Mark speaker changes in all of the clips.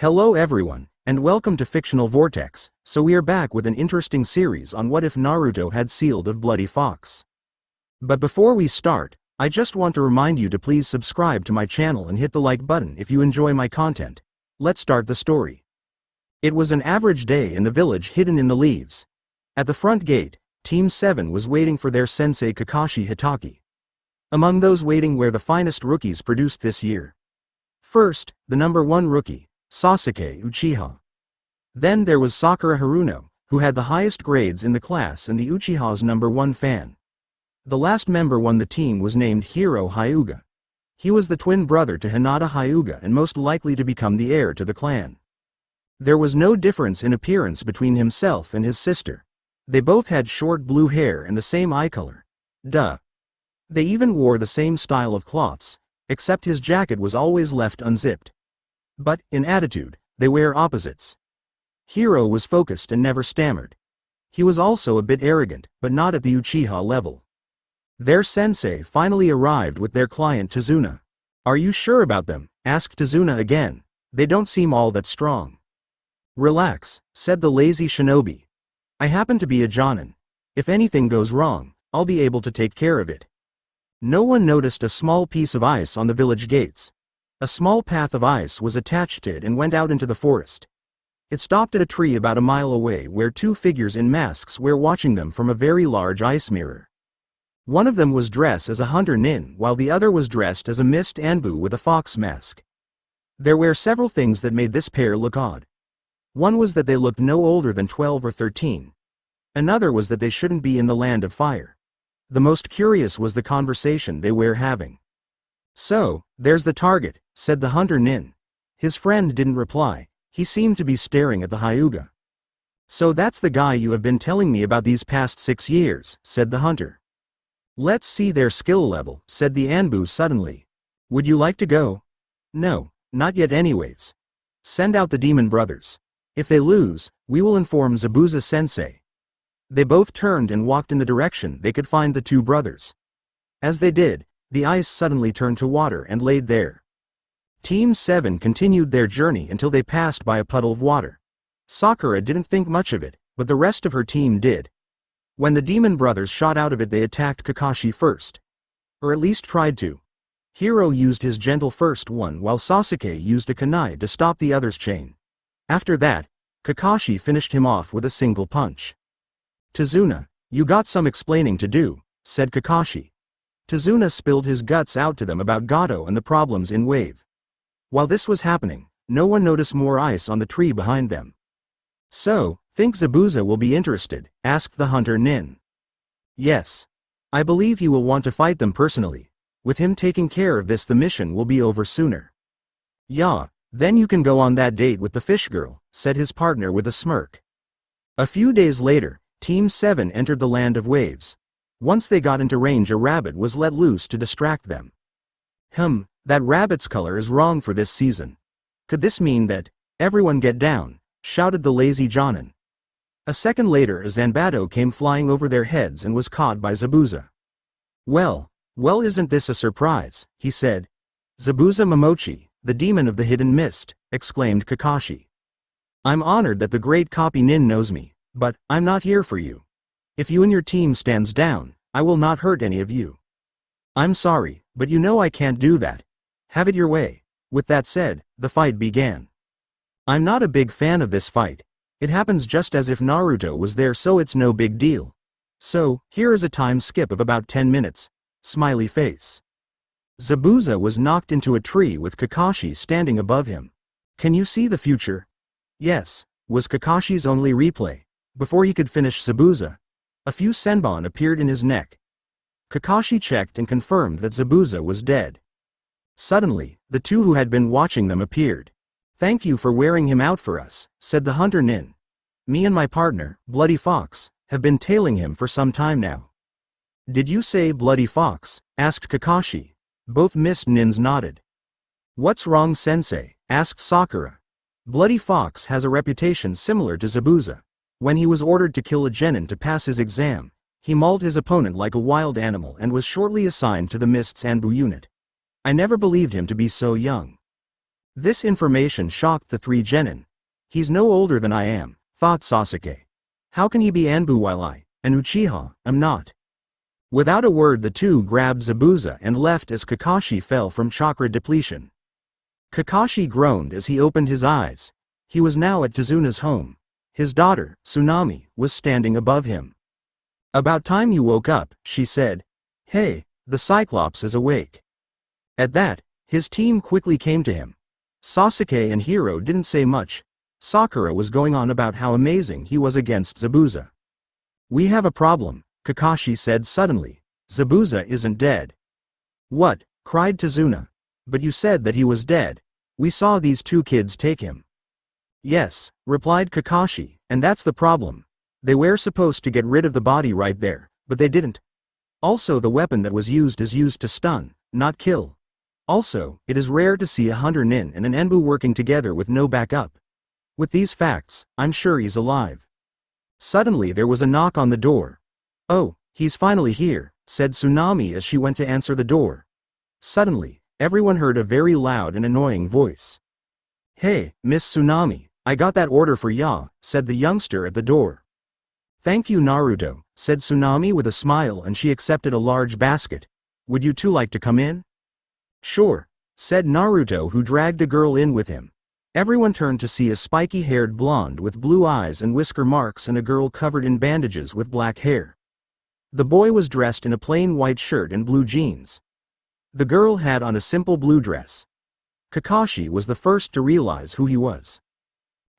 Speaker 1: Hello everyone, and welcome to Fictional Vortex. So we are back with an interesting series on what if Naruto had sealed of Bloody Fox. But before we start, I just want to remind you to please subscribe to my channel and hit the like button if you enjoy my content. Let's start the story. It was an average day in the village hidden in the leaves. At the front gate, Team 7 was waiting for their sensei Kakashi Hitaki. Among those waiting were the finest rookies produced this year. First, the number 1 rookie, Sasuke Uchiha. Then there was Sakura Haruno, who had the highest grades in the class and the Uchiha's number 1 fan. The last member on the team was named Hiro Hyuga. He was the twin brother to Hinata Hyuga and most likely to become the heir to the clan. There was no difference in appearance between himself and his sister. They both had short blue hair and the same eye color. Duh. They even wore the same style of cloths, except his jacket was always left unzipped. But, in attitude, they were opposites. Hiro was focused and never stammered. He was also a bit arrogant, but not at the Uchiha level. Their sensei finally arrived with their client Tazuna. "Are you sure about them?" asked Tazuna again. "They don't seem all that strong." "Relax," said the lazy shinobi. "I happen to be a Jonin. If anything goes wrong, I'll be able to take care of it." No one noticed a small piece of ice on the village gates. A small path of ice was attached to it and went out into the forest. It stopped at a tree about a mile away where 2 figures in masks were watching them from a very large ice mirror. One of them was dressed as a hunter nin while the other was dressed as a mist Anbu with a fox mask. There were several things that made this pair look odd. One was that they looked no older than 12 or 13. Another was that they shouldn't be in the land of fire. The most curious was the conversation they were having. "So, there's the target," said the hunter nin. His friend didn't reply. He seemed to be staring at the Hyuga. "So that's the guy you have been telling me about these past 6 years," said the hunter. "Let's see their skill level," said the Anbu suddenly. "Would you like to go?" "No, not yet anyways. Send out the demon brothers. If they lose, we will inform Zabuza-sensei." They both turned and walked in the direction they could find the 2 brothers. As they did, the ice suddenly turned to water and laid there. Team 7 continued their journey until they passed by a puddle of water. Sakura didn't think much of it, but the rest of her team did. When the demon brothers shot out of it, they attacked Kakashi first. Or at least tried to. Hiro used his gentle first one while Sasuke used a kunai to stop the other's chain. After that, Kakashi finished him off with a single punch. "Tazuna, you got some explaining to do," said Kakashi. Tazuna spilled his guts out to them about Gato and the problems in Wave. While this was happening, no one noticed more ice on the tree behind them. "So, think Zabuza will be interested?" asked the hunter nin. "Yes. I believe he will want to fight them personally. With him taking care of this, the mission will be over sooner." "Yeah, then you can go on that date with the fish girl," said his partner with a smirk. A few days later, Team 7 entered the land of waves. Once they got into range, a rabbit was let loose to distract them. That rabbit's color is wrong for this season. Could this mean that, "Everyone get down," shouted the lazy Jonin. A second later, a Zanbato came flying over their heads and was caught by Zabuza. Well, isn't this a surprise," he said. "Zabuza Momochi, the demon of the hidden mist," exclaimed Kakashi. "I'm honored that the great copy nin knows me, but I'm not here for you. If you and your team stands down, I will not hurt any of you." "I'm sorry, but you know I can't do that. Have it your way." With that said, the fight began. "I'm not a big fan of this fight. It happens just as if Naruto was there, so it's no big deal. So, here is a time skip of about 10 minutes. Smiley face. Zabuza was knocked into a tree with Kakashi standing above him. "Can you see the future?" "Yes," was Kakashi's only replay. Before he could finish Zabuza, a few senbon appeared in his neck. Kakashi checked and confirmed that Zabuza was dead. Suddenly, the 2 who had been watching them appeared. "Thank you for wearing him out for us," said the hunter nin. "Me and my partner, Bloody Fox, have been tailing him for some time now." "Did you say Bloody Fox?" asked Kakashi. Both mist nins nodded. "What's wrong, sensei?" asked Sakura. "Bloody Fox has a reputation similar to Zabuza. When he was ordered to kill a genin to pass his exam, he mauled his opponent like a wild animal and was shortly assigned to the Mist's Anbu unit. I never believed him to be so young." This information shocked the three genin. He's no older than I am, thought Sasuke. How can he be Anbu while I, an Uchiha, am not? Without a word the two grabbed Zabuza and left as Kakashi fell from chakra depletion. Kakashi groaned as he opened his eyes. He was now at Tazuna's home. His daughter, Tsunami, was standing above him. About time you woke up, she said. Hey, the Cyclops is awake. At that, his team quickly came to him. Sasuke and Hiro didn't say much. Sakura was going on about how amazing he was against Zabuza. We have a problem, Kakashi said suddenly. Zabuza isn't dead. What? Cried Tazuna. But you said that he was dead. We saw these two kids take him. Yes, replied Kakashi, and that's the problem. They were supposed to get rid of the body right there, but they didn't. Also the weapon that was used is used to stun, not kill. Also, it is rare to see a hunter nin and an Enbu working together with no backup. With these facts, I'm sure he's alive. Suddenly there was a knock on the door. Oh, he's finally here, said Tsunami as she went to answer the door. Suddenly, everyone heard a very loud and annoying voice. Hey, Miss Tsunami, I got that order for ya, said the youngster at the door. Thank you Naruto, said Tsunami with a smile and she accepted a large basket. Would you two like to come in? Sure, said Naruto who dragged a girl in with him. Everyone turned to see a spiky-haired blonde with blue eyes and whisker marks and a girl covered in bandages with black hair. The boy was dressed in a plain white shirt and blue jeans. The girl had on a simple blue dress. Kakashi was the first to realize who he was.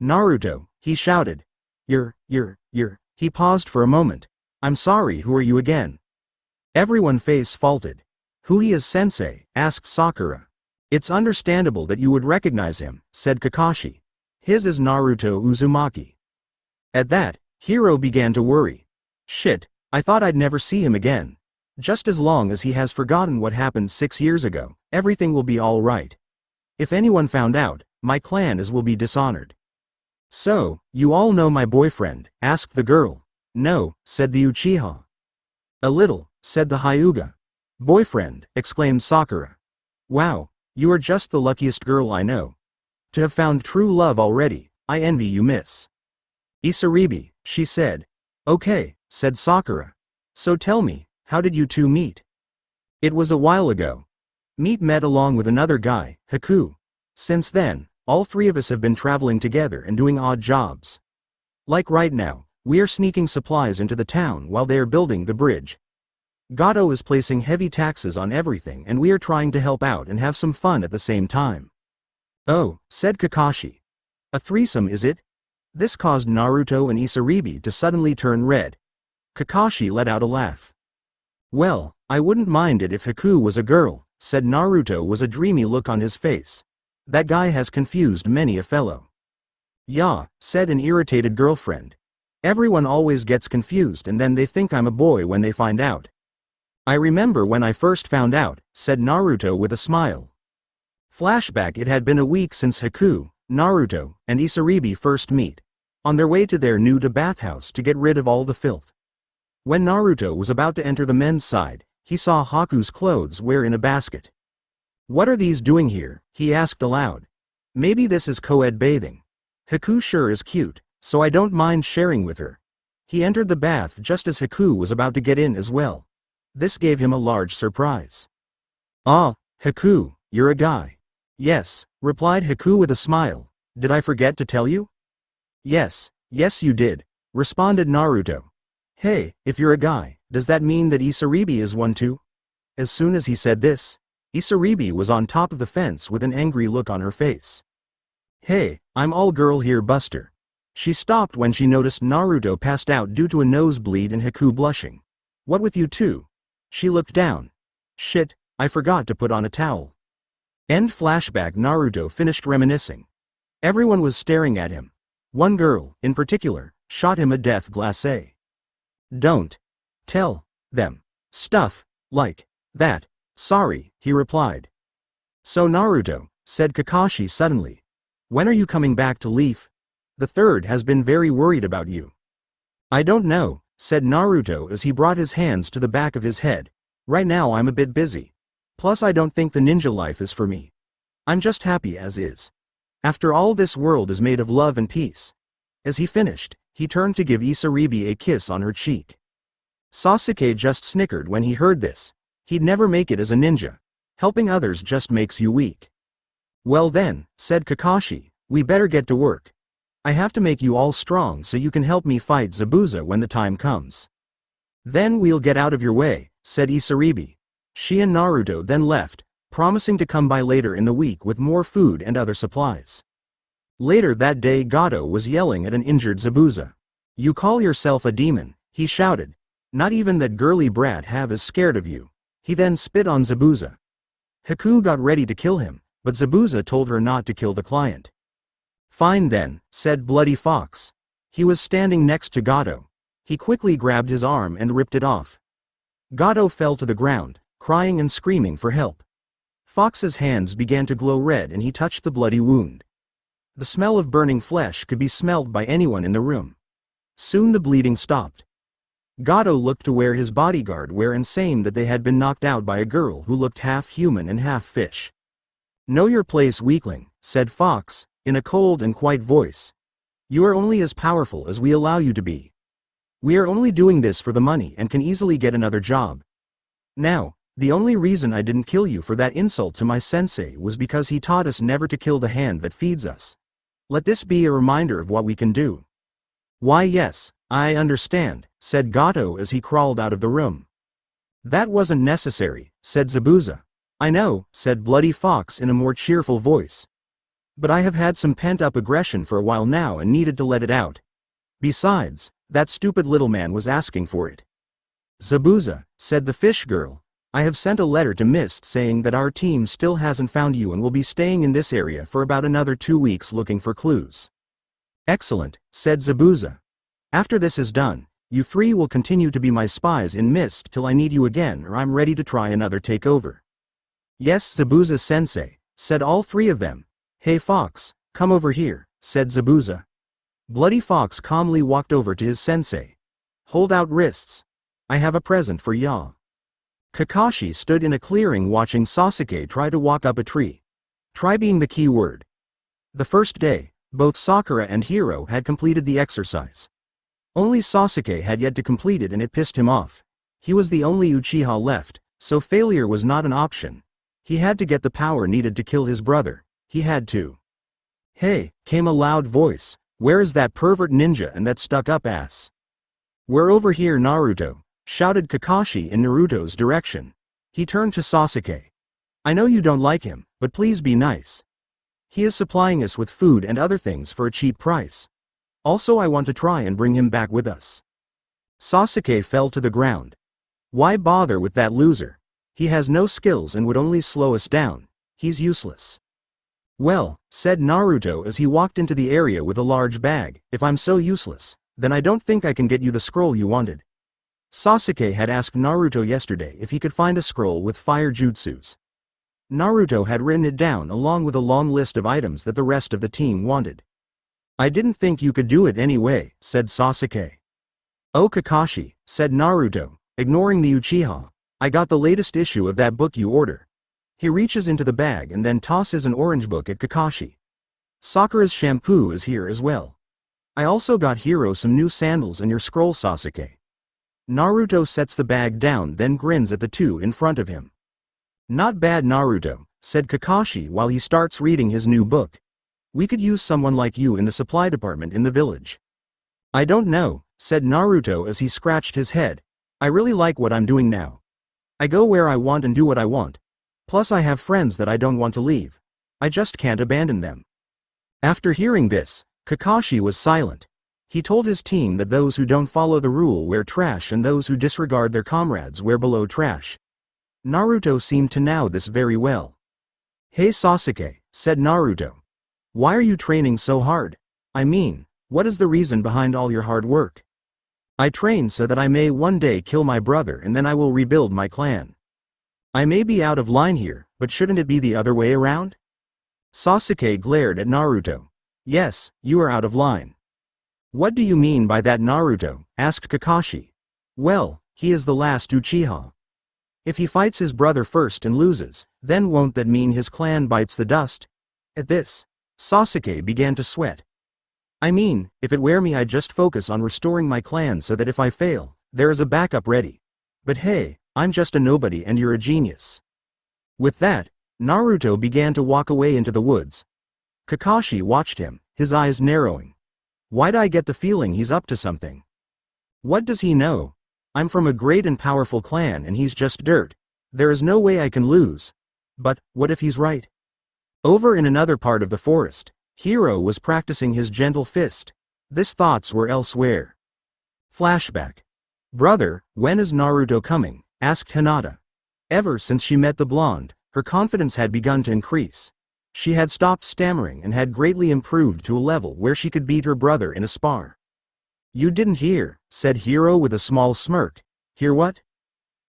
Speaker 1: Naruto, he shouted. You're. He paused for a moment. I'm sorry, who are you again? Everyone face faulted. Who he is sensei, asked Sakura. It's understandable that you would recognize him, said Kakashi. His is Naruto Uzumaki. At that, Hiro began to worry. Shit, I thought I'd never see him again. Just as long as he has forgotten what happened 6 years ago, everything will be all right. If anyone found out, my clan will be dishonored. So, you all know my boyfriend, asked the girl. No, said the Uchiha. A little, said the Hyuga. Boyfriend, exclaimed Sakura. Wow, you are just the luckiest girl I know. To have found true love already, I envy you miss. Isaribi, she said. Okay, said Sakura. So tell me, how did you two meet? It was a while ago. Meet met along with another guy, Haku. Since then, all three of us have been traveling together and doing odd jobs. Like right now, we are sneaking supplies into the town while they are building the bridge. Gato is placing heavy taxes on everything and we are trying to help out and have some fun at the same time. Oh, said Kakashi. A threesome is it? This caused Naruto and Isaribi to suddenly turn red. Kakashi let out a laugh. Well, I wouldn't mind it if Haku was a girl, said Naruto with a dreamy look on his face. That guy has confused many a fellow. Yeah, said an irritated girlfriend. Everyone always gets confused and then they think I'm a boy when they find out. I remember when I first found out, said Naruto with a smile. Flashback. It had been a week since Haku, Naruto, and Isaribi first meet, on their way to their nude bathhouse to get rid of all the filth. When Naruto was about to enter the men's side, he saw Haku's clothes were in a basket. What are these doing here? He asked aloud. Maybe this is co-ed bathing. Haku sure is cute, so I don't mind sharing with her. He entered the bath just as Haku was about to get in as well. This gave him a large surprise. Ah, Haku, you're a guy. Yes, replied Haku with a smile. Did I forget to tell you? Yes you did, responded Naruto. Hey, if you're a guy, does that mean that Isaribi is one too? As soon as he said this, Isaribi was on top of the fence with an angry look on her face. Hey, I'm all girl here Buster. She stopped when she noticed Naruto passed out due to a nosebleed and Haku blushing. What with you two? She looked down. Shit, I forgot to put on a towel. End flashback. Naruto finished reminiscing. Everyone was staring at him. One girl, in particular, shot him a death glacé. Don't tell them stuff like that. Sorry, he replied. So Naruto, said Kakashi suddenly. When are you coming back to Leaf? The third has been very worried about you. I don't know, said Naruto as he brought his hands to the back of his head. Right now I'm a bit busy. Plus I don't think the ninja life is for me. I'm just happy as is. After all, this world is made of love and peace. As he finished, he turned to give Isaribi a kiss on her cheek. Sasuke just snickered when he heard this. He'd never make it as a ninja. Helping others just makes you weak. Well then, said Kakashi, we better get to work. I have to make you all strong so you can help me fight Zabuza when the time comes. Then we'll get out of your way, said Isaribi. She and Naruto then left, promising to come by later in the week with more food and other supplies. Later that day, Gato was yelling at an injured Zabuza. You call yourself a demon, he shouted. Not even that girly brat have is scared of you. He then spit on Zabuza. Haku got ready to kill him, but Zabuza told her not to kill the client. Fine then, said Bloody Fox. He was standing next to Gato. He quickly grabbed his arm and ripped it off. Gato fell to the ground, crying and screaming for help. Fox's hands began to glow red and he touched the bloody wound. The smell of burning flesh could be smelled by anyone in the room. Soon the bleeding stopped. Gato looked to where his bodyguard were and saying that they had been knocked out by a girl who looked half human and half fish. Know your place, weakling, said Fox, in a cold and quiet voice. You are only as powerful as we allow you to be. We are only doing this for the money and can easily get another job. Now, the only reason I didn't kill you for that insult to my sensei was because he taught us never to kill the hand that feeds us. Let this be a reminder of what we can do. Why yes, I understand, said Gato as he crawled out of the room. That wasn't necessary, said Zabuza. I know, said Bloody Fox in a more cheerful voice. But I have had some pent-up aggression for a while now and needed to let it out. Besides, that stupid little man was asking for it. Zabuza, said the fish girl, I have sent a letter to Mist saying that our team still hasn't found you and will be staying in this area for about another 2 weeks looking for clues. Excellent, said Zabuza. After this is done, you 3 will continue to be my spies in Mist till I need you again or I'm ready to try another takeover. Yes, Zabuza-sensei, said all 3 of them. Hey Fox, come over here, said Zabuza. Bloody Fox calmly walked over to his sensei. Hold out wrists. I have a present for ya. Kakashi stood in a clearing watching Sasuke try to walk up a tree. Try being the key word. The first day, both Sakura and Hiro had completed the exercise. Only Sasuke had yet to complete it and it pissed him off. He was the only Uchiha left, so failure was not an option. He had to get the power needed to kill his brother. He had to. Hey, came a loud voice. Where is that pervert ninja and that stuck-up ass? We're over here, Naruto, shouted Kakashi in Naruto's direction. He turned to Sasuke. I know you don't like him, but please be nice. He is supplying us with food and other things for a cheap price. Also, I want to try and bring him back with us. Sasuke fell to the ground. Why bother with that loser? He has no skills and would only slow us down. He's useless. Well, said Naruto as he walked into the area with a large bag, if I'm so useless, then I don't think I can get you the scroll you wanted. Sasuke had asked Naruto yesterday if he could find a scroll with fire jutsus. Naruto had written it down along with a long list of items that the rest of the team wanted. I didn't think you could do it anyway, said Sasuke. Oh Kakashi, said Naruto, ignoring the Uchiha, I got the latest issue of that book you order. He reaches into the bag and then tosses an orange book at Kakashi. Sakura's shampoo is here as well. I also got Hiro some new sandals and your scroll, Sasuke. Naruto sets the bag down then grins at the 2 in front of him. Not bad, Naruto, said Kakashi while he starts reading his new book. We could use someone like you in the supply department in the village. I don't know, said Naruto as he scratched his head. I really like what I'm doing now. I go where I want and do what I want. Plus I have friends that I don't want to leave. I just can't abandon them. After hearing this, Kakashi was silent. He told his team that those who don't follow the rule wear trash and those who disregard their comrades wear below trash. Naruto seemed to know this very well. Hey Sasuke, said Naruto. Why are you training so hard? I mean, what is the reason behind all your hard work? I train so that I may one day kill my brother and then I will rebuild my clan. I may be out of line here, but shouldn't it be the other way around? Sasuke glared at Naruto. Yes, you are out of line. What do you mean by that, Naruto? Asked Kakashi. Well, he is the last Uchiha. If he fights his brother first and loses, then won't that mean his clan bites the dust? At this, Sasuke began to sweat. I mean, if it were me I'd just focus on restoring my clan so that if I fail, there is a backup ready. But hey, I'm just a nobody and you're a genius. With that, Naruto began to walk away into the woods. Kakashi watched him, his eyes narrowing. Why'd I get the feeling he's up to something? What does he know? I'm from a great and powerful clan and he's just dirt. There is no way I can lose. But, what if he's right? Over in another part of the forest, Hiro was practicing his gentle fist. His thoughts were elsewhere. Flashback. Brother, when is Naruto coming? Asked Hinata. Ever since she met the blonde, her confidence had begun to increase. She had stopped stammering and had greatly improved to a level where she could beat her brother in a spar. You didn't hear, said Hiro with a small smirk. Hear what?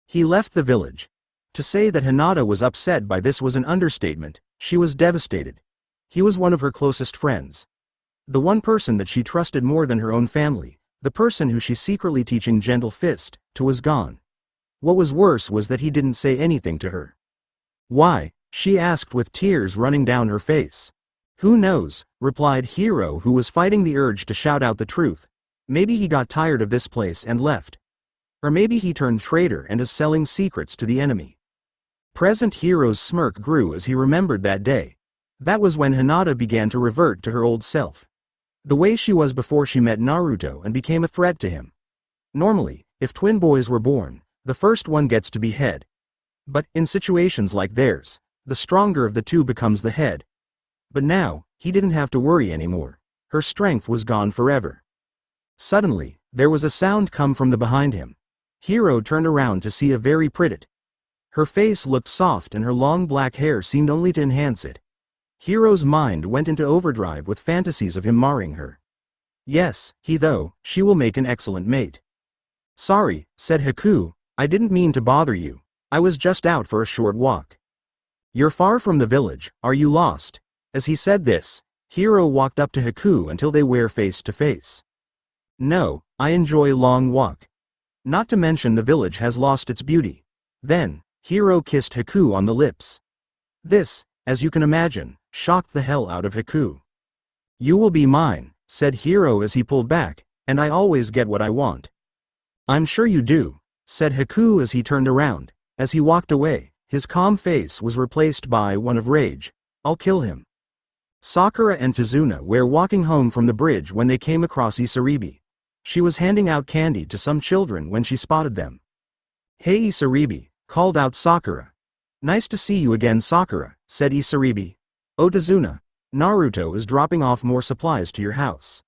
Speaker 1: He left the village. To say that Hinata was upset by this was an understatement. She was devastated. He was one of her closest friends. The one person that she trusted more than her own family, the person who she secretly teaching gentle fist to was gone. What was worse was that he didn't say anything to her. Why? She asked with tears running down her face. Who knows, replied Hiro, who was fighting the urge to shout out the truth. Maybe he got tired of this place and left. Or maybe he turned traitor and is selling secrets to the enemy. Present Hiro's smirk grew as he remembered that day. That was when Hinata began to revert to her old self. The way she was before she met Naruto and became a threat to him. Normally, if twin boys were born, the first one gets to be head. But, in situations like theirs, the stronger of the two becomes the head. But now, he didn't have to worry anymore. Her strength was gone forever. Suddenly, there was a sound come from the behind him. Hiro turned around to see a very pretty. Her face looked soft and her long black hair seemed only to enhance it. Hiro's mind went into overdrive with fantasies of him marrying her. Yes, she will make an excellent mate. Sorry, said Haku, I didn't mean to bother you. I was just out for a short walk. You're far from the village, are you lost? As he said this, Hiro walked up to Haku until they were face to face. No, I enjoy long walk. Not to mention the village has lost its beauty. Then, Hiro kissed Haku on the lips. This, as you can imagine, shocked the hell out of Haku. You will be mine, said Hiro as he pulled back, and I always get what I want. I'm sure you do, said Haku as he turned around. As he walked away, his calm face was replaced by one of rage. I'll kill him. Sakura and Tazuna were walking home from the bridge when they came across Isaribi. She was handing out candy to some children when she spotted them. Hey Isaribi, called out Sakura. Nice to see you again Sakura, said Isaribi. Oh Tazuna, Naruto is dropping off more supplies to your house.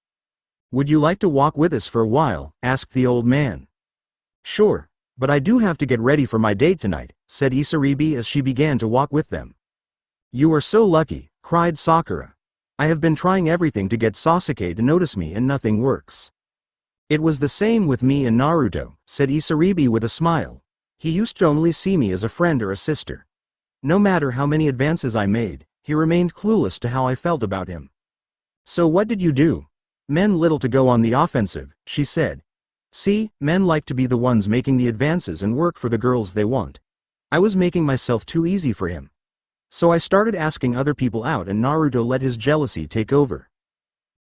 Speaker 1: Would you like to walk with us for a while? Asked the old man. Sure, but I do have to get ready for my date tonight, said Isaribi as she began to walk with them. You are so lucky, cried Sakura. I have been trying everything to get Sasuke to notice me and nothing works. It was the same with me and Naruto, said Isaribi with a smile. He used to only see me as a friend or a sister. No matter how many advances I made, he remained clueless to how I felt about him. So what did you do? Men little to go on the offensive, she said. See, men like to be the ones making the advances and work for the girls they want. I was making myself too easy for him. So I started asking other people out and Naruto let his jealousy take over.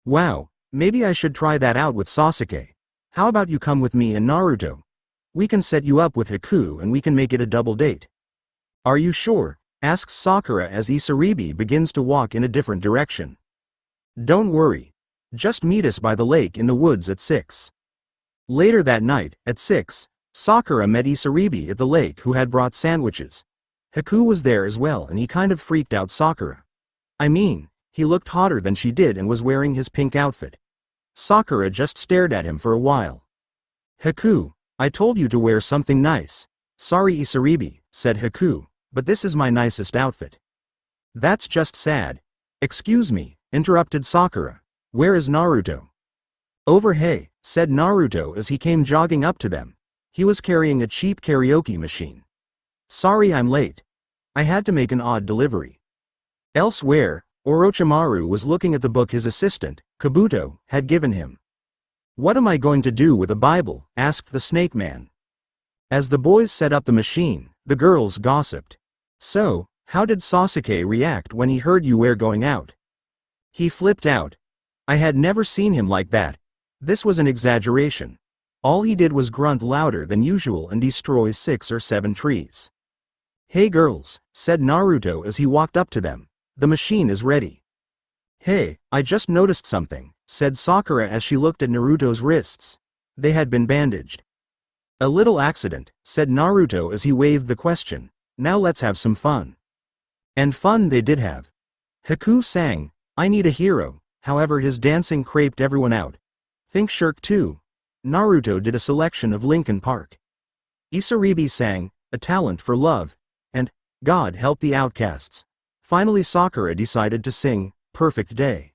Speaker 1: Wow, maybe I should try that out with Sasuke. How about you come with me and Naruto? We can set you up with Haku and we can make it a double date. Are you sure? Asks Sakura as Isaribi begins to walk in a different direction. Don't worry. Just meet us by the lake in the woods at 6. Later that night, at 6, Sakura met Isaribi at the lake who had brought sandwiches. Haku was there as well and he kind of freaked out Sakura. I mean, he looked hotter than she did and was wearing his pink outfit. Sakura just stared at him for a while. Haku, I told you to wear something nice. Sorry Isaribi, said Haku, but this is my nicest outfit. That's just sad. Excuse me, interrupted Sakura. Where is Naruto? Over hey, said Naruto as he came jogging up to them. He was carrying a cheap karaoke machine. Sorry I'm late. I had to make an odd delivery. Elsewhere, Orochimaru was looking at the book his assistant, Kabuto, had given him. What am I going to do with a Bible? Asked the Snake Man. As the boys set up the machine, the girls gossiped. So, how did Sasuke react when he heard you were going out? He flipped out. I had never seen him like that. This was an exaggeration. All he did was grunt louder than usual and destroy 6 or 7 trees. "Hey girls," said Naruto as he walked up to them. "The machine is ready." "Hey, I just noticed something," said Sakura as she looked at Naruto's wrists. They had been bandaged. "A little accident," said Naruto as he waved the question. "Now let's have some fun." And fun they did have. Haku sang, "I Need a Hero," however his dancing creeped everyone out. Think Shirk too. Naruto did a selection of Linkin Park. Isaribi sang, "A Talent for Love," and "God Help the Outcasts." Finally Sakura decided to sing, "Perfect Day."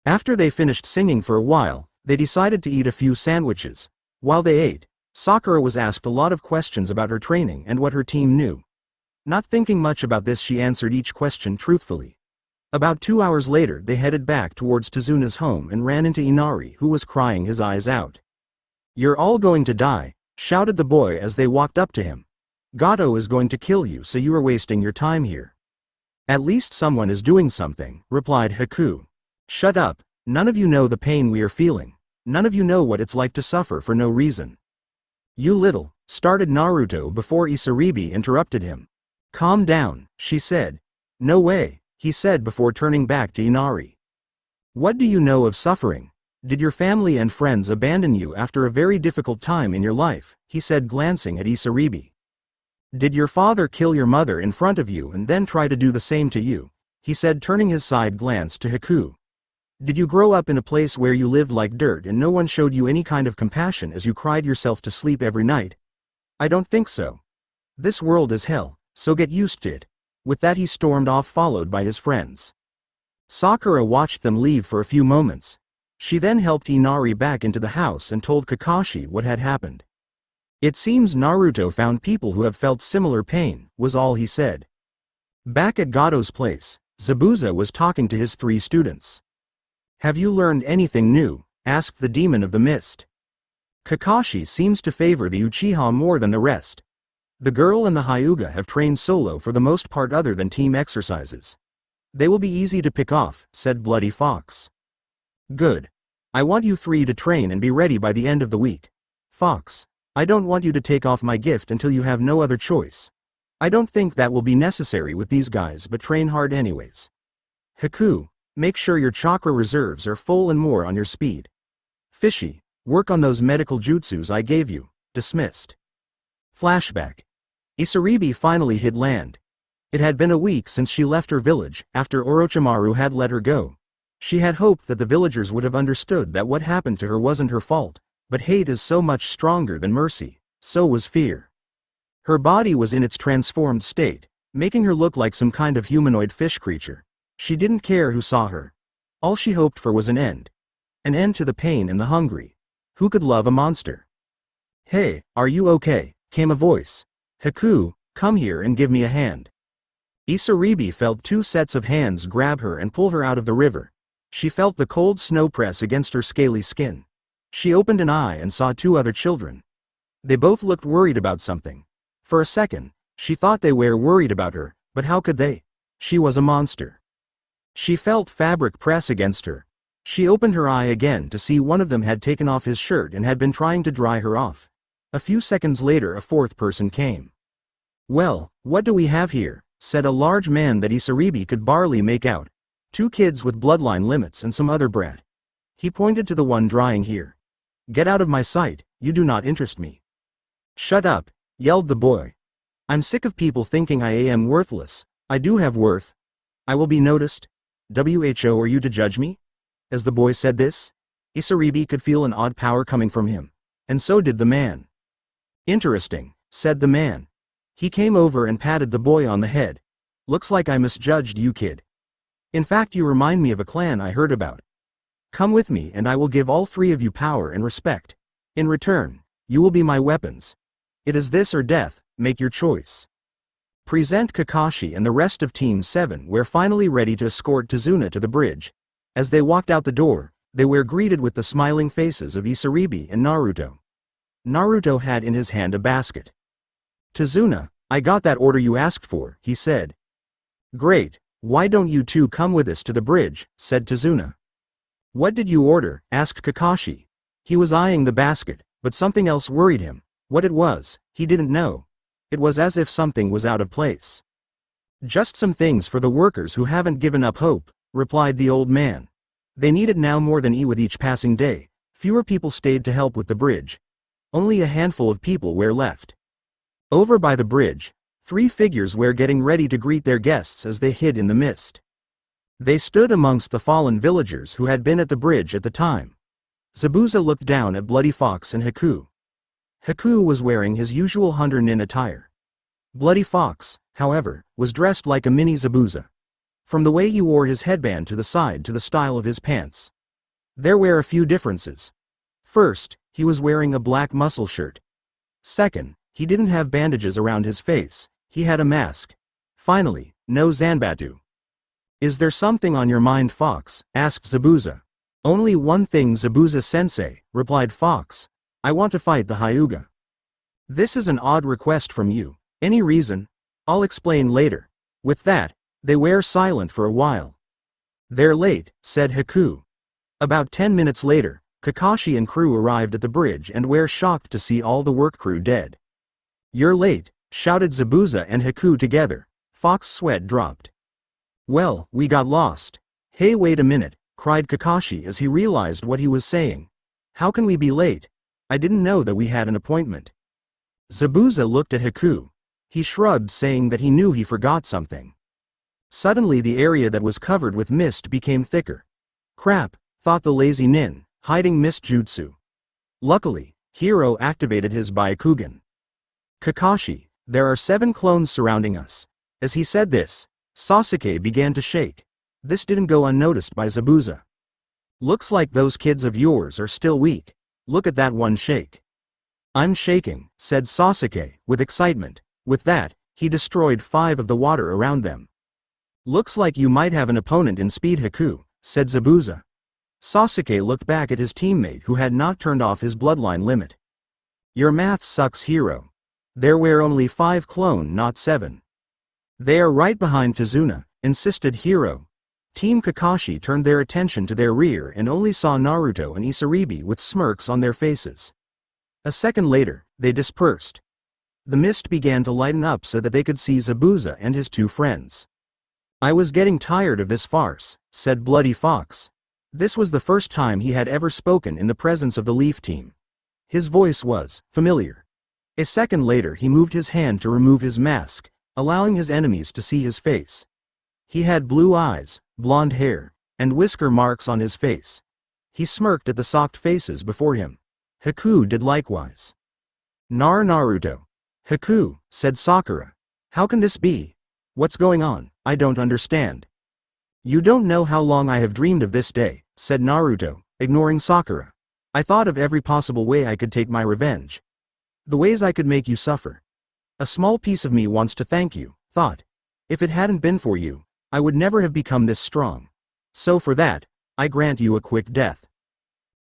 Speaker 1: After they finished singing for a while, they decided to eat a few sandwiches. While they ate, Sakura was asked a lot of questions about her training and what her team knew. Not thinking much about this, she answered each question truthfully. About 2 hours later they headed back towards Tezuna's home and ran into Inari, who was crying his eyes out. "You're all going to die," shouted the boy as they walked up to him. "Gato is going to kill you, so you are wasting your time here." "At least someone is doing something," replied Haku. "Shut up, none of you know the pain we are feeling. None of you know what it's like to suffer for no reason." "You little," started Naruto before Isaribi interrupted him. "Calm down," she said. "No way," he said before turning back to Inari. "What do you know of suffering? Did your family and friends abandon you after a very difficult time in your life?" he said, glancing at Isaribi. "Did your father kill your mother in front of you and then try to do the same to you?" he said, turning his side glance to Haku. "Did you grow up in a place where you lived like dirt and no one showed you any kind of compassion as you cried yourself to sleep every night? I don't think so. This world is hell, so get used to it." With that he stormed off, followed by his friends. Sakura watched them leave for a few moments. She then helped Inari back into the house and told Kakashi what had happened. "It seems Naruto found people who have felt similar pain," was all he said. Back at Gato's place, Zabuza was talking to his 3 students. "Have you learned anything new?" asked the Demon of the Mist. "Kakashi seems to favor the Uchiha more than the rest. The girl and the Hyuga have trained solo for the most part other than team exercises. They will be easy to pick off," said Bloody Fox. "Good. I want you 3 to train and be ready by the end of the week. Fox, I don't want you to take off my gift until you have no other choice. I don't think that will be necessary with these guys, but train hard anyways. Haku, make sure your chakra reserves are full and more on your speed. Fishy, work on those medical jutsus I gave you." Dismissed. Flashback. Isaribi finally hit land. It had been a week since she left her village, after Orochimaru had let her go. She had hoped that the villagers would have understood that what happened to her wasn't her fault, but hate is so much stronger than mercy, so was fear. Her body was in its transformed state, making her look like some kind of humanoid fish creature. She didn't care who saw her. All she hoped for was an end. An end to the pain and the hungry. Who could love a monster? "Hey, are you okay?" came a voice. "Haku, come here and give me a hand." Isaribi felt 2 sets of hands grab her and pull her out of the river. She felt the cold snow press against her scaly skin. She opened an eye and saw 2 other children. They both looked worried about something. For a second, she thought they were worried about her, but how could they? She was a monster. She felt fabric press against her. She opened her eye again to see one of them had taken off his shirt and had been trying to dry her off. A few seconds later a 4th person came. "Well, what do we have here?" said a large man that Isaribi could barely make out. 2 kids with bloodline limits and some other brat. He pointed to the one drying here. "Get out of my sight, you do not interest me." "Shut up," yelled the boy. "I'm sick of people thinking I am worthless. I do have worth. I will be noticed. Who are you to judge me?" As the boy said this, Isaribi could feel an odd power coming from him. And so did the man. "Interesting," said the man. He came over and patted the boy on the head. "Looks like I misjudged you, kid. In fact, you remind me of a clan I heard about. Come with me and I will give all 3 of you power and respect. In return, you will be my weapons. It is this or death, make your choice." Present Kakashi and the rest of Team 7 were finally ready to escort Tezuna to the bridge. As they walked out the door, they were greeted with the smiling faces of Isaribi and Naruto. Naruto had in his hand a basket. "Tezuna, I got that order you asked for," he said. "Great, "Why don't you two come with us to the bridge?" said Tazuna. "What did you order?" asked Kakashi. He was eyeing the basket, but something else worried him. What it was, he didn't know. It was as if something was out of place. "Just some things for the workers who haven't given up hope," replied the old man. They need it now more than with each passing day. Fewer people stayed to help with the bridge. Only a handful of people were left. Over by the bridge, 3 figures were getting ready to greet their guests as they hid in the mist. They stood amongst the fallen villagers who had been at the bridge at the time. Zabuza looked down at Bloody Fox and Haku. Haku was wearing his usual Hunter Nin attire. Bloody Fox, however, was dressed like a mini Zabuza. From the way he wore his headband to the style of his pants. There were a few differences. First, he was wearing a black muscle shirt. Second, he didn't have bandages around his face, he had a mask. Finally, no Zanbatu. "Is there something on your mind, Fox?" asked Zabuza. "Only one thing, Zabuza-sensei," replied Fox. "I want to fight the Hyuga." "This is an odd request from you. Any reason?" "I'll explain later." With that, they were silent for a while. "They're late," said Haku. About 10 minutes later, Kakashi and crew arrived at the bridge and were shocked to see all the work crew dead. "You're late," shouted Zabuza and Haku together. Fox's sweat dropped. "Well, we got lost." "Hey, wait a minute," cried Kakashi as he realized what he was saying. "How can we be late? I didn't know that we had an appointment." Zabuza looked at Haku. He shrugged, saying that he knew he forgot something. Suddenly the area that was covered with mist became thicker. "Crap," thought the lazy nin, hiding mist jutsu. Luckily, Hiro activated his Byakugan. "Kakashi, there are 7 clones surrounding us." As he said this, Sasuke began to shake. This didn't go unnoticed by Zabuza. "Looks like those kids of yours are still weak. Look at that one shake." "I'm shaking," said Sasuke, with excitement. With that, he destroyed 5 of the water around them. "Looks like you might have an opponent in speed, Haku," said Zabuza. Sasuke looked back at his teammate who had not turned off his bloodline limit. "Your math sucks, Hiro. There were only 5 clone, not 7. "They are right behind Tazuna," insisted Hiro. Team Kakashi turned their attention to their rear and only saw Naruto and Isaribi with smirks on their faces. A second later, they dispersed. The mist began to lighten up so that they could see Zabuza and his 2 friends. "I was getting tired of this farce," said Bloody Fox. This was the first time he had ever spoken in the presence of the Leaf Team. His voice was familiar. A second later he moved his hand to remove his mask, allowing his enemies to see his face. He had blue eyes, blonde hair, and whisker marks on his face. He smirked at the socked faces before him. Haku did likewise. "Naruto." "Haku," said Sakura. "How can this be? What's going on? I don't understand." "You don't know how long I have dreamed of this day," said Naruto, ignoring Sakura. "I thought of every possible way I could take my revenge. The ways I could make you suffer. A small piece of me wants to thank you, thought. If it hadn't been for you, I would never have become this strong. So for that, I grant you a quick death."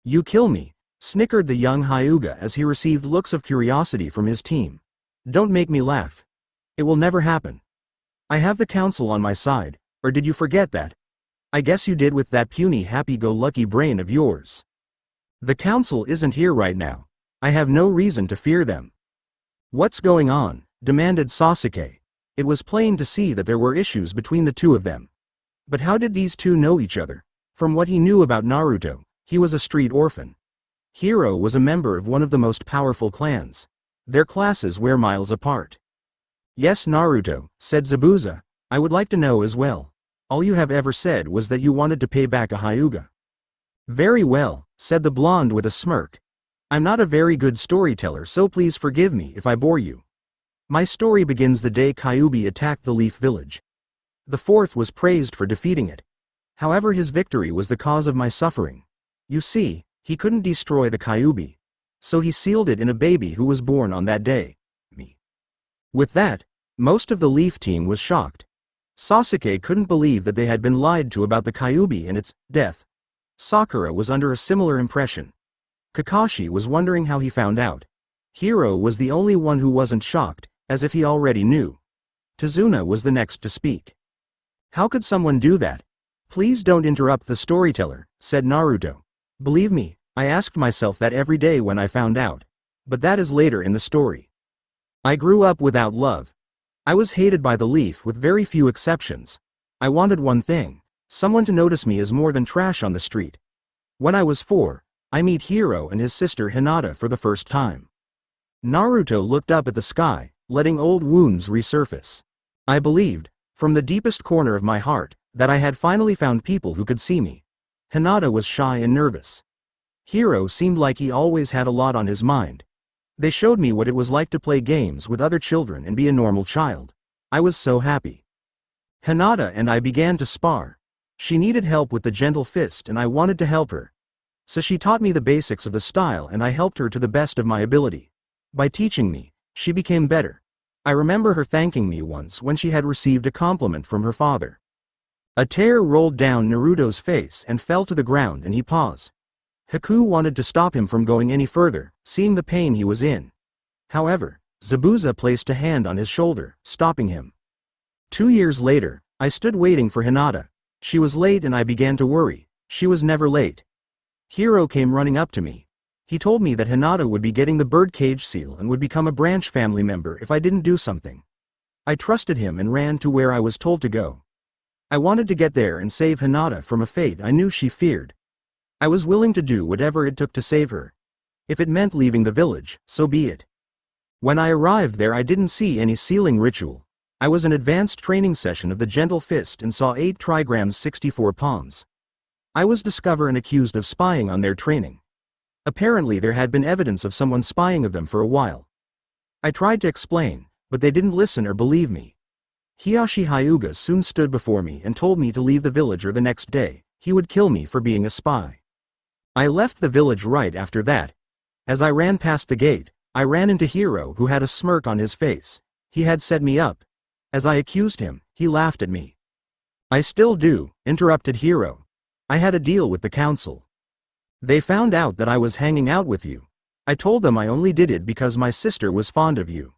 Speaker 1: "You kill me," snickered the young Hyuga as he received looks of curiosity from his team. "Don't make me laugh. It will never happen. I have the council on my side, or did you forget that? I guess you did with that puny happy-go-lucky brain of yours. The council isn't here right now. I have no reason to fear them." "What's going on?" demanded Sasuke. It was plain to see that there were issues between the 2 of them. But how did these 2 know each other? From what he knew about Naruto, he was a street orphan. Hiro was a member of one of the most powerful clans. Their classes were miles apart. "Yes, Naruto," said Zabuza, "I would like to know as well. All you have ever said was that you wanted to pay back a Hyuga." "Very well," said the blonde with a smirk. "I'm not a very good storyteller, so please forgive me if I bore you. My story begins the day Kyuubi attacked the Leaf Village. The 4th was praised for defeating it. However, his victory was the cause of my suffering. You see, he couldn't destroy the Kyuubi. So he sealed it in a baby who was born on that day. Me." With that, most of the Leaf Team was shocked. Sasuke couldn't believe that they had been lied to about the Kyuubi and its death. Sakura was under a similar impression. Kakashi was wondering how he found out. Hiro was the only one who wasn't shocked, as if he already knew. Tazuna was the next to speak. How could someone do that? Please don't interrupt the storyteller, said Naruto. Believe me, I asked myself that every day when I found out. But that is later in the story. I grew up without love. I was hated by the leaf with very few exceptions. I wanted one thing, someone to notice me as more than trash on the street. When I was 4, I meet Hiro and his sister Hinata for the first time. Naruto looked up at the sky, letting old wounds resurface. I believed, from the deepest corner of my heart, that I had finally found people who could see me. Hinata was shy and nervous. Hiro seemed like he always had a lot on his mind. They showed me what it was like to play games with other children and be a normal child. I was so happy. Hinata and I began to spar. She needed help with the gentle fist and I wanted to help her. So she taught me the basics of the style and I helped her to the best of my ability. By teaching me, she became better. I remember her thanking me once when she had received a compliment from her father. A tear rolled down Naruto's face and fell to the ground and he paused. Haku wanted to stop him from going any further, seeing the pain he was in. However, Zabuza placed a hand on his shoulder, stopping him. 2 years later, I stood waiting for Hinata. She was late and I began to worry. She was never late. Hiro came running up to me. He told me that Hinata would be getting the birdcage seal and would become a branch family member if I didn't do something. I trusted him and ran to where I was told to go. I wanted to get there and save Hinata from a fate I knew she feared. I was willing to do whatever it took to save her. If it meant leaving the village, so be it. When I arrived there I didn't see any sealing ritual. I was an advanced training session of the gentle fist and saw 8 trigrams 64 palms. I was discovered and accused of spying on their training. Apparently there had been evidence of someone spying of them for a while. I tried to explain, but they didn't listen or believe me. Hiyashi Hyuga soon stood before me and told me to leave the village or the next day, he would kill me for being a spy. I left the village right after that. As I ran past the gate, I ran into Hiro who had a smirk on his face. He had set me up. As I accused him, he laughed at me. I still do, interrupted Hiro. I had a deal with the council. They found out that I was hanging out with you. I told them I only did it because my sister was fond of you.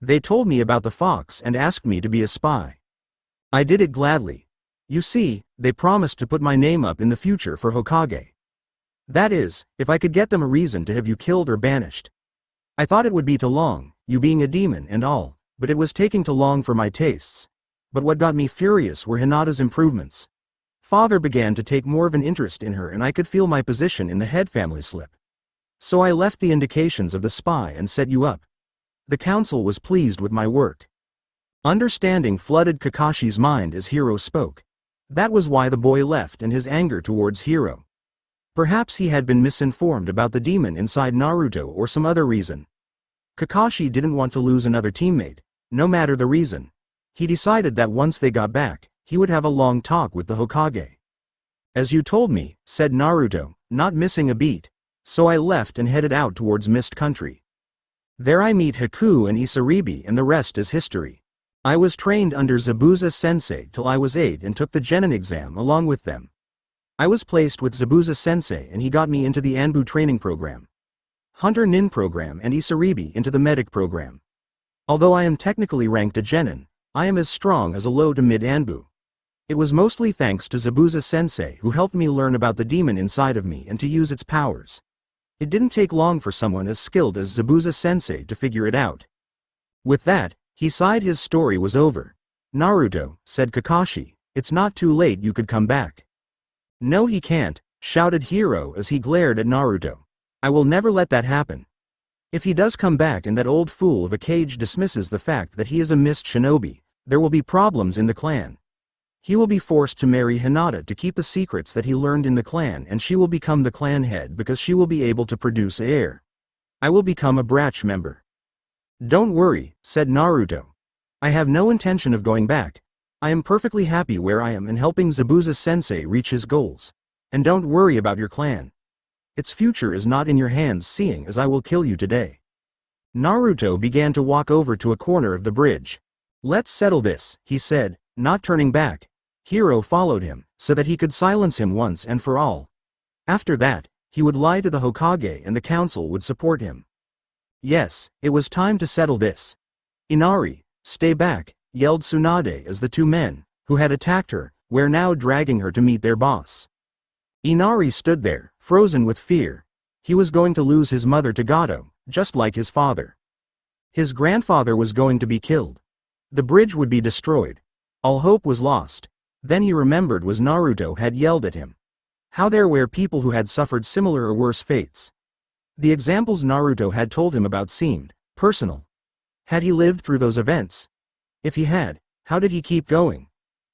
Speaker 1: They told me about the fox and asked me to be a spy. I did it gladly. You see, they promised to put my name up in the future for Hokage. That is, if I could get them a reason to have you killed or banished. I thought it would be too long, you being a demon and all, but it was taking too long for my tastes. But what got me furious were Hinata's improvements. Father began to take more of an interest in her and I could feel my position in the head family slip. So I left the indications of the spy and set you up. The council was pleased with my work. Understanding flooded Kakashi's mind as Hiro spoke. That was why the boy left and his anger towards Hiro. Perhaps he had been misinformed about the demon inside Naruto or some other reason. Kakashi didn't want to lose another teammate, no matter the reason. He decided that once they got back, he would have a long talk with the Hokage. As you told me, said Naruto, not missing a beat. So I left and headed out towards Mist Country. There I meet Haku and Isaribi and the rest is history. I was trained under Zabuza Sensei till I was 8 and took the Genin exam along with them. I was placed with Zabuza Sensei and he got me into the Anbu training program, Hunter Nin program and Isaribi into the medic program. Although I am technically ranked a Genin, I am as strong as a low to mid Anbu. It was mostly thanks to Zabuza Sensei who helped me learn about the demon inside of me and to use its powers. It didn't take long for someone as skilled as Zabuza Sensei to figure it out. With that, he sighed his story was over. Naruto, said Kakashi, it's not too late you could come back. No he can't, shouted Hiro as he glared at Naruto. I will never let that happen. If he does come back and that old fool of a Kage dismisses the fact that he is a mist shinobi, there will be problems in the clan. He will be forced to marry Hinata to keep the secrets that he learned in the clan and she will become the clan head because she will be able to produce heir. I will become a branch member. Don't worry, said Naruto. I have no intention of going back. I am perfectly happy where I am and helping Zabuza Sensei reach his goals. And don't worry about your clan. Its future is not in your hands seeing as I will kill you today. Naruto began to walk over to a corner of the bridge. Let's settle this, he said, not turning back. Hiro followed him, so that he could silence him once and for all. After that, he would lie to the Hokage and the council would support him. Yes, it was time to settle this. Inari, stay back, yelled Tsunade as the two men, who had attacked her, were now dragging her to meet their boss. Inari stood there, frozen with fear. He was going to lose his mother to Gato, just like his father. His grandfather was going to be killed. The bridge would be destroyed. All hope was lost. Then he remembered was Naruto had yelled at him. How there were people who had suffered similar or worse fates. The examples Naruto had told him about seemed personal. Had he lived through those events? If he had, how did he keep going?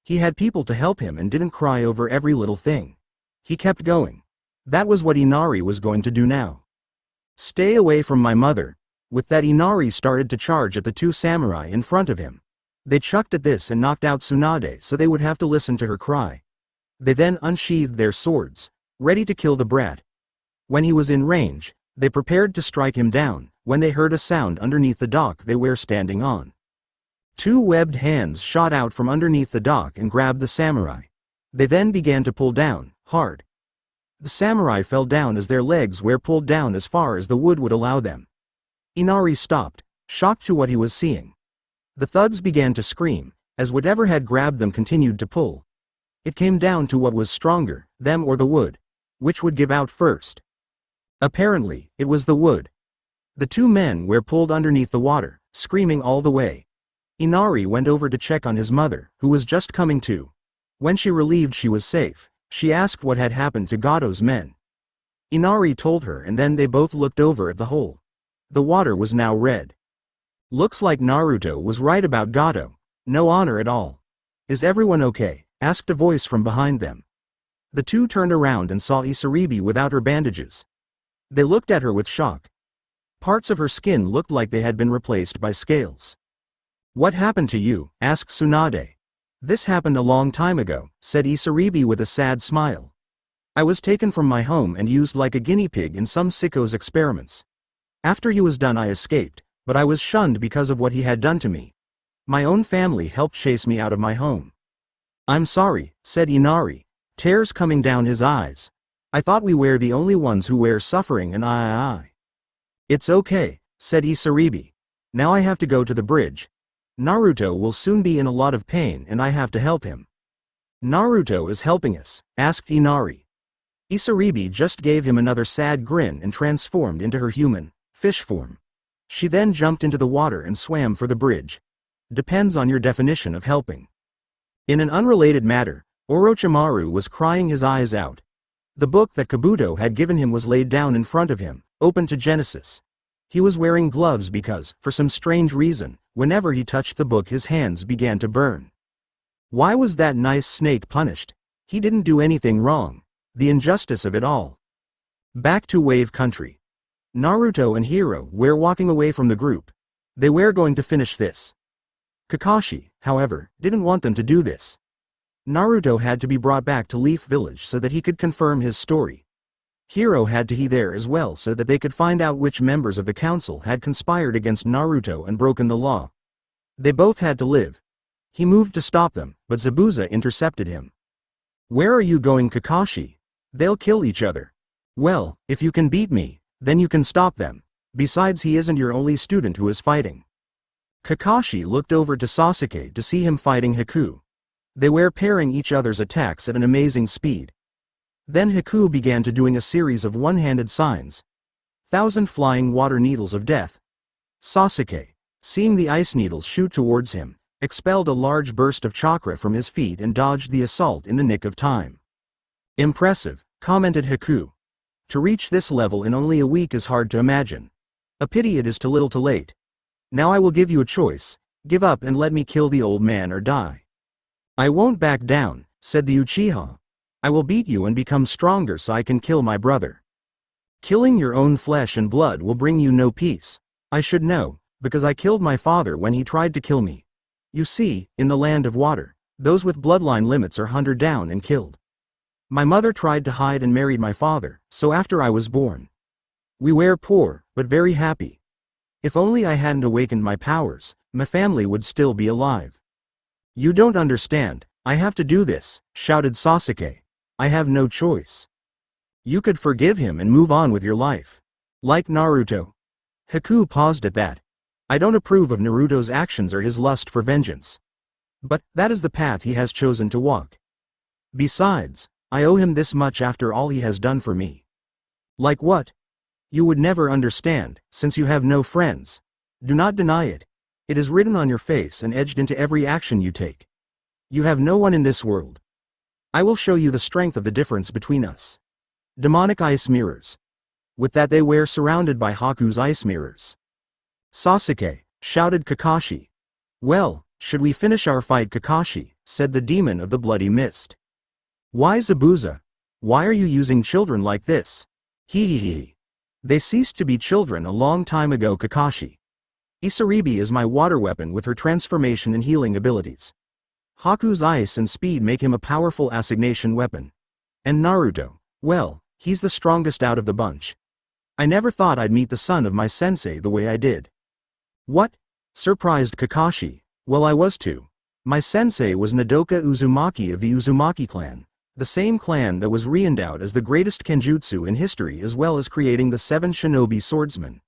Speaker 1: He had people to help him and didn't cry over every little thing. He kept going. That was what Inari was going to do now. Stay away from my mother. With that, Inari started to charge at the two samurai in front of him. They chucked at this and knocked out Tsunade so they would have to listen to her cry. They then unsheathed their swords, ready to kill the brat. When he was in range, they prepared to strike him down, when they heard a sound underneath the dock they were standing on. Two webbed hands shot out from underneath the dock and grabbed the samurai. They then began to pull down, hard. The samurai fell down as their legs were pulled down as far as the wood would allow them. Inari stopped, shocked to what he was seeing. The thugs began to scream, as whatever had grabbed them continued to pull. It came down to what was stronger, them or the wood. Which would give out first? Apparently, it was the wood. The two men were pulled underneath the water, screaming all the way. Inari went over to check on his mother, who was just coming to. When she relieved she was safe, she asked what had happened to Gato's men. Inari told her and then they both looked over at the hole. The water was now red. Looks like Naruto was right about Gato. No honor at all. Is everyone okay? Asked a voice from behind them. The two turned around and saw Isaribi without her bandages. They looked at her with shock. Parts of her skin looked like they had been replaced by scales. What happened to you? Asked Tsunade. This happened a long time ago, said Isaribi with a sad smile. I was taken from my home and used like a guinea pig in some sicko's experiments. After he was done I escaped, but I was shunned because of what he had done to me. My own family helped chase me out of my home. I'm sorry, said Inari, tears coming down his eyes. I thought we were the only ones who were suffering and I. It's okay, said Isaribi. Now I have to go to the bridge. Naruto will soon be in a lot of pain and I have to help him. Naruto is helping us, asked Inari. Isaribi just gave him another sad grin and transformed into her human, fish form. She then jumped into the water and swam for the bridge. Depends on your definition of helping. In an unrelated matter, Orochimaru was crying his eyes out. The book that Kabuto had given him was laid down in front of him, open to Genesis. He was wearing gloves because, for some strange reason, whenever he touched the book his hands began to burn. Why was that nice snake punished? He didn't do anything wrong. The injustice of it all. Back to Wave Country. Naruto and Hiro were walking away from the group. They were going to finish this. Kakashi, however, didn't want them to do this. Naruto had to be brought back to Leaf Village so that he could confirm his story. Hiro had to be there as well so that they could find out which members of the council had conspired against Naruto and broken the law. They both had to live. He moved to stop them, but Zabuza intercepted him. Where are you going, Kakashi? They'll kill each other. Well, if you can beat me, then you can stop them. Besides, he isn't your only student who is fighting. Kakashi looked over to Sasuke to see him fighting Haku. They were pairing each other's attacks at an amazing speed. Then Haku began to doing a series of one-handed signs. 1,000 flying water needles of death. Sasuke, seeing the ice needles shoot towards him, expelled a large burst of chakra from his feet and dodged the assault in the nick of time. Impressive, commented Haku. To reach this level in only a week is hard to imagine. A pity it is too little too late. Now I will give you a choice, give up and let me kill the old man or die. I won't back down, said the Uchiha. I will beat you and become stronger so I can kill my brother. Killing your own flesh and blood will bring you no peace. I should know, because I killed my father when he tried to kill me. You see, in the land of water, those with bloodline limits are hunted down and killed. My mother tried to hide and married my father, so after I was born. We were poor, but very happy. If only I hadn't awakened my powers, my family would still be alive. You don't understand, I have to do this, shouted Sasuke. I have no choice. You could forgive him and move on with your life. Like Naruto. Haku paused at that. I don't approve of Naruto's actions or his lust for vengeance. But that is the path he has chosen to walk. Besides, I owe him this much after all he has done for me. Like what? You would never understand, since you have no friends. Do not deny it. It is written on your face and edged into every action you take. You have no one in this world. I will show you the strength of the difference between us. Demonic ice mirrors. With that they were surrounded by Haku's ice mirrors. Sasuke, shouted Kakashi. Well, should we finish our fight, Kakashi? Said the demon of the bloody mist. Why, Zabuza? Why are you using children like this? Hee. They ceased to be children a long time ago, Kakashi. Isaribi is my water weapon with her transformation and healing abilities. Haku's ice and speed make him a powerful assignation weapon. And Naruto, well, he's the strongest out of the bunch. I never thought I'd meet the son of my sensei the way I did. What? Surprised Kakashi. Well, I was too. My sensei was Nodoka Uzumaki of the Uzumaki clan, the same clan that was re-endowed as the greatest kenjutsu in history as well as creating the 7 shinobi swordsmen.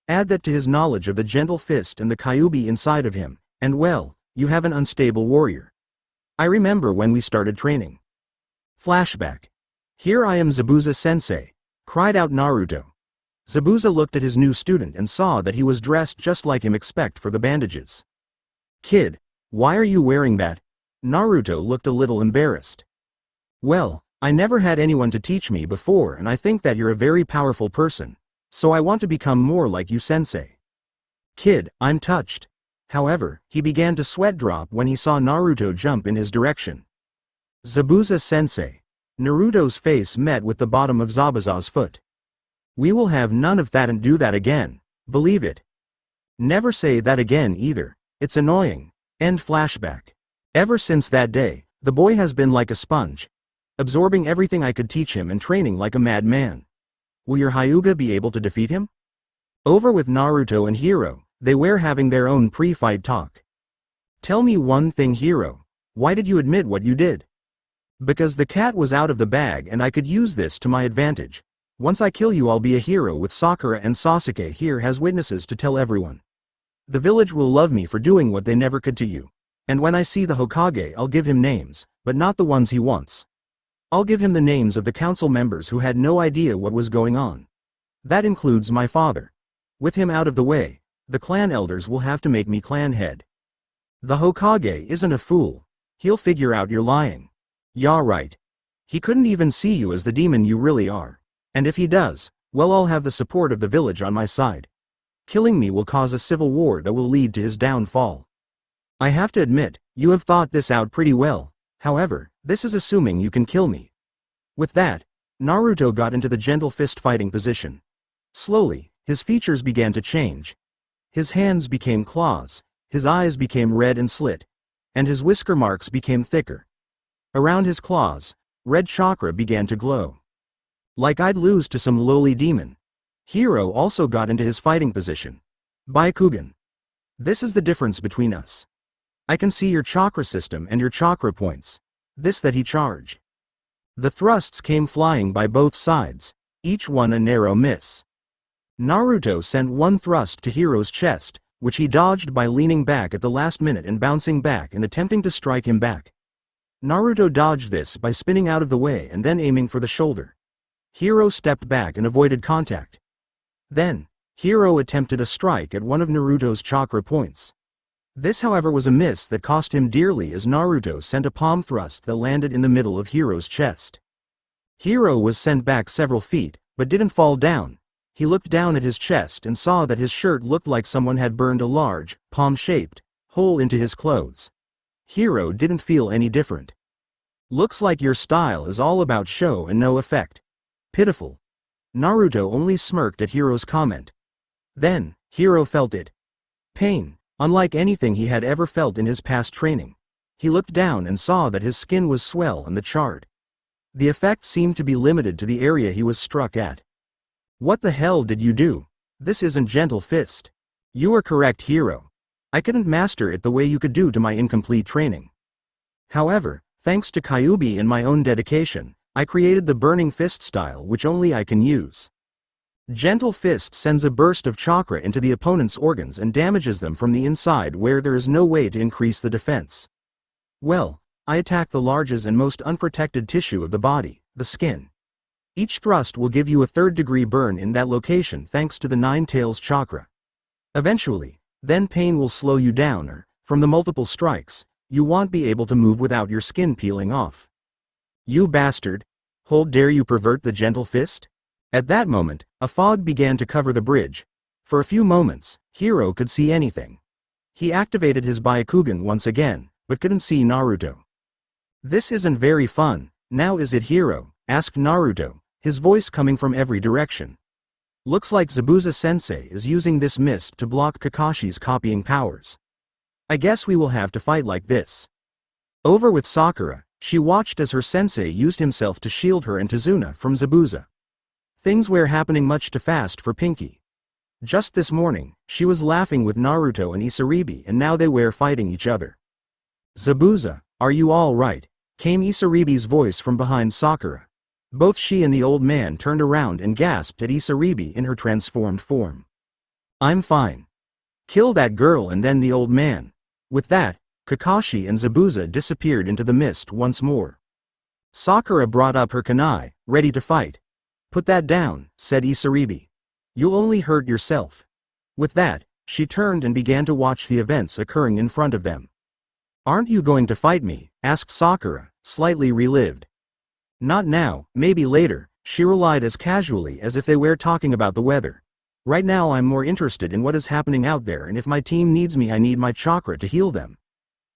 Speaker 1: Add that to his knowledge of the gentle fist and the kyuubi inside of him, and well, you have an unstable warrior. I remember when we started training. Flashback. Here I am, Zabuza sensei, cried out Naruto. Zabuza looked at his new student and saw that he was dressed just like him except for the bandages. Kid, why are you wearing that? Naruto looked a little embarrassed. Well, I never had anyone to teach me before and I think that you're a very powerful person, so I want to become more like you, sensei. Kid, I'm touched. However, he began to sweat drop when he saw Naruto jump in his direction. Zabuza sensei. Naruto's face met with the bottom of Zabuza's foot. We will have none of that and do that again, believe it. Never say that again either, it's annoying. End flashback. Ever since that day, the boy has been like a sponge, absorbing everything I could teach him and training like a madman. Will your Hyuga be able to defeat him? Over with Naruto and Hiro, they were having their own pre-fight talk. Tell me one thing, Hiro, why did you admit what you did? Because the cat was out of the bag and I could use this to my advantage. Once I kill you I'll be a hero with Sakura and Sasuke here has witnesses to tell everyone. The village will love me for doing what they never could to you. And when I see the Hokage I'll give him names, but not the ones he wants. I'll give him the names of the council members who had no idea what was going on. That includes my father. With him out of the way, the clan elders will have to make me clan head. The Hokage isn't a fool. He'll figure out you're lying. Yeah, right. He couldn't even see you as the demon you really are. And if he does, well, I'll have the support of the village on my side. Killing me will cause a civil war that will lead to his downfall. I have to admit, you have thought this out pretty well. However, this is assuming you can kill me. With that, Naruto got into the gentle fist fighting position. Slowly, his features began to change. His hands became claws, his eyes became red and slit, and his whisker marks became thicker. Around his claws, red chakra began to glow. Like I'd lose to some lowly demon. Hiro also got into his fighting position. Byakugan. This is the difference between us. I can see your chakra system and your chakra points. This that he charged. The thrusts came flying by both sides, each one a narrow miss. Naruto sent one thrust to Hiro's chest, which he dodged by leaning back at the last minute and bouncing back and attempting to strike him back. Naruto dodged this by spinning out of the way and then aiming for the shoulder. Hiro stepped back and avoided contact. Then, Hiro attempted a strike at one of Naruto's chakra points. This, however, was a miss that cost him dearly as Naruto sent a palm thrust that landed in the middle of Hiro's chest. Hiro was sent back several feet, but didn't fall down. He looked down at his chest and saw that his shirt looked like someone had burned a large, palm-shaped, hole into his clothes. Hiro didn't feel any different. Looks like your style is all about show and no effect. Pitiful. Naruto only smirked at Hiro's comment. Then, Hiro felt it. Pain, unlike anything he had ever felt in his past training. He looked down and saw that his skin was swell and charred. The effect seemed to be limited to the area he was struck at. What the hell did you do? This isn't gentle fist. You are correct, Hiro. I couldn't master it the way you could do to my incomplete training. However, thanks to Kyuubi and my own dedication, I created the burning fist style which only I can use. Gentle fist sends a burst of chakra into the opponent's organs and damages them from the inside where there is no way to increase the defense. Well, I attack the largest and most unprotected tissue of the body, the skin. Each thrust will give you a third-degree burn in that location thanks to the Nine Tails chakra. Eventually, then pain will slow you down or, from the multiple strikes, you won't be able to move without your skin peeling off. You bastard! How dare you pervert the gentle fist? At that moment, a fog began to cover the bridge. For a few moments, Hiro could see anything. He activated his Byakugan once again, but couldn't see Naruto. This isn't very fun, now is it, Hiro? Asked Naruto, his voice coming from every direction. Looks like Zabuza-sensei is using this mist to block Kakashi's copying powers. I guess we will have to fight like this. Over with Sakura, she watched as her sensei used himself to shield her and Tazuna from Zabuza. Things were happening much too fast for Pinky. Just this morning, she was laughing with Naruto and Isaribi and now they were fighting each other. Zabuza, are you all right? Came Isaribi's voice from behind Sakura. Both she and the old man turned around and gasped at Isaribi in her transformed form. I'm fine. Kill that girl and then the old man. With that, Kakashi and Zabuza disappeared into the mist once more. Sakura brought up her kunai, ready to fight. Put that down, said Isaribi. You'll only hurt yourself. With that, she turned and began to watch the events occurring in front of them. Aren't you going to fight me? Asked Sakura, slightly relieved. Not now, maybe later, she replied as casually as if they were talking about the weather. Right now I'm more interested in what is happening out there, and if my team needs me I need my chakra to heal them.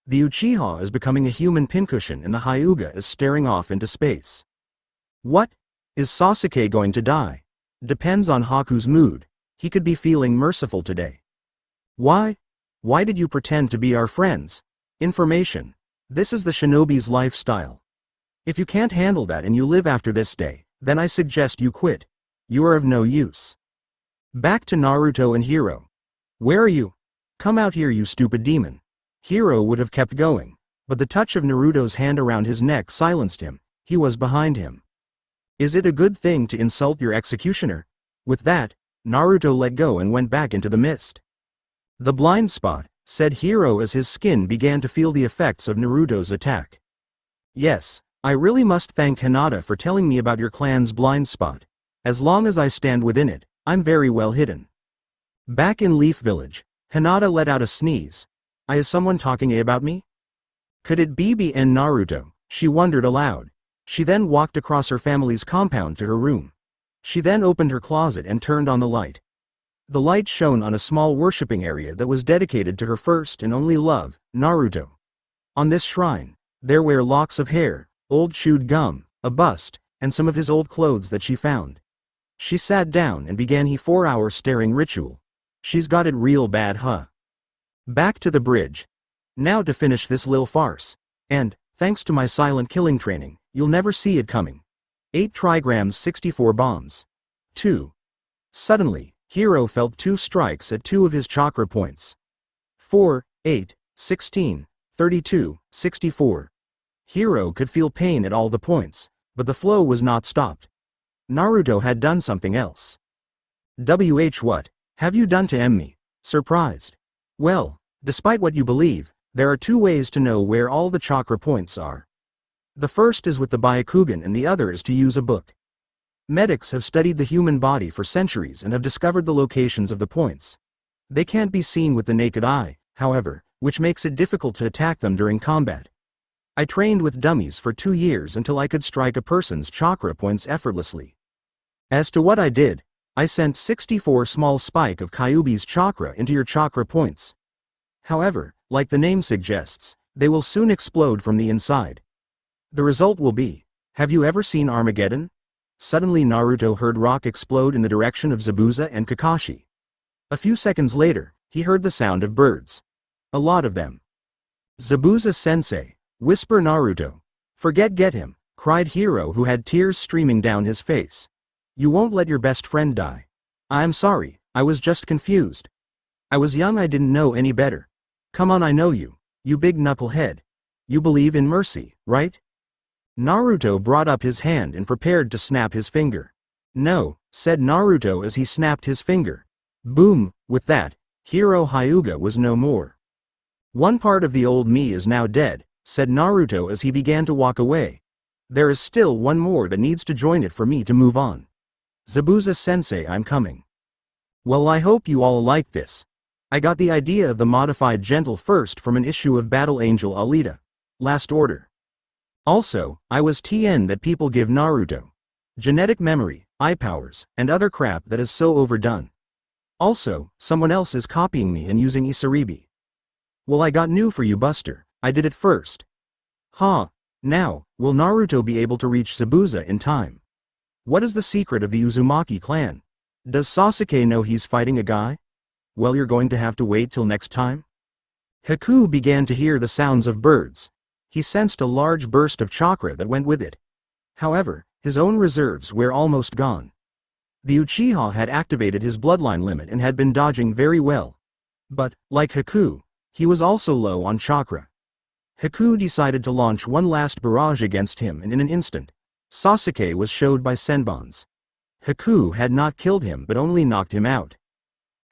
Speaker 1: The Uchiha is becoming a human pincushion and the Hyuga is staring off into space. What? Is Sasuke going to die? Depends on Haku's mood. He could be feeling merciful today. Why? Why did you pretend to be our friends? Information. This is the shinobi's lifestyle. If you can't handle that and you live after this day, then I suggest you quit. You are of no use. Back to Naruto and Hiro. Where are you? Come out here, you stupid demon. Hiro would have kept going, but the touch of Naruto's hand around his neck silenced him. He was behind him. Is it a good thing to insult your executioner? With that, Naruto let go and went back into the mist. The blind spot, said Hiro as his skin began to feel the effects of Naruto's attack. Yes, I really must thank Hinata for telling me about your clan's blind spot. As long as I stand within it, I'm very well hidden. Back in Leaf Village, Hinata let out a sneeze. Is someone talking about me? Could it be Naruto? She wondered aloud. She then walked across her family's compound to her room. She then opened her closet and turned on the light. The light shone on a small worshipping area that was dedicated to her first and only love, Naruto. On this shrine, there were locks of hair, old chewed gum, a bust, and some of his old clothes that she found. She sat down and began her 4-hour staring ritual. She's got it real bad, huh? Back to the bridge. Now to finish this lil farce. And, thanks to my silent killing training, you'll never see it coming. 8 trigrams 64 bombs. 2. Suddenly, Hiro felt 2 strikes at 2 of his chakra points. 4, 8, 16, 32, 64. Hiro could feel pain at all the points, but the flow was not stopped. Naruto had done something else. What have you done to me? Surprised. Well, despite what you believe, there are 2 ways to know where all the chakra points are. The first is with the Byakugan and the other is to use a book. Medics have studied the human body for centuries and have discovered the locations of the points. They can't be seen with the naked eye, however, which makes it difficult to attack them during combat. I trained with dummies for 2 years until I could strike a person's chakra points effortlessly. As to what I did, I sent 64 small spike of Kyuubi's chakra into your chakra points. However, like the name suggests, they will soon explode from the inside. The result will be, have you ever seen Armageddon? Suddenly Naruto heard rock explode in the direction of Zabuza and Kakashi. A few seconds later, he heard the sound of birds. A lot of them. Zabuza-sensei, whisper Naruto. Get him, cried Hiro, who had tears streaming down his face. You won't let your best friend die. I'm sorry, I was just confused. I was young, I didn't know any better. Come on, I know you, you big knucklehead. You believe in mercy, right? Naruto brought up his hand and prepared to snap his finger. No, said Naruto as he snapped his finger. Boom, with that, Hiro Hyuga was no more. One part of the old me is now dead, said Naruto as he began to walk away. There is still one more that needs to join it for me to move on. Zabuza-sensei, I'm coming. Well, I hope you all like this. I got the idea of the modified gentle first from an issue of Battle Angel Alita. Last Order. Also, I was TN that people give Naruto. Genetic memory, eye powers, and other crap that is so overdone. Also, someone else is copying me and using Isaribi. Well, I got new for you, Buster. I did it first. Huh. Now, will Naruto be able to reach Zabuza in time? What is the secret of the Uzumaki clan? Does Sasuke know he's fighting a guy? Well, you're going to have to wait till next time. Haku began to hear the sounds of birds. He sensed a large burst of chakra that went with it. However, his own reserves were almost gone. The Uchiha had activated his bloodline limit and had been dodging very well. But, like Haku, he was also low on chakra. Haku decided to launch one last barrage against him, and in an instant, Sasuke was showed by Senbons. Haku had not killed him but only knocked him out.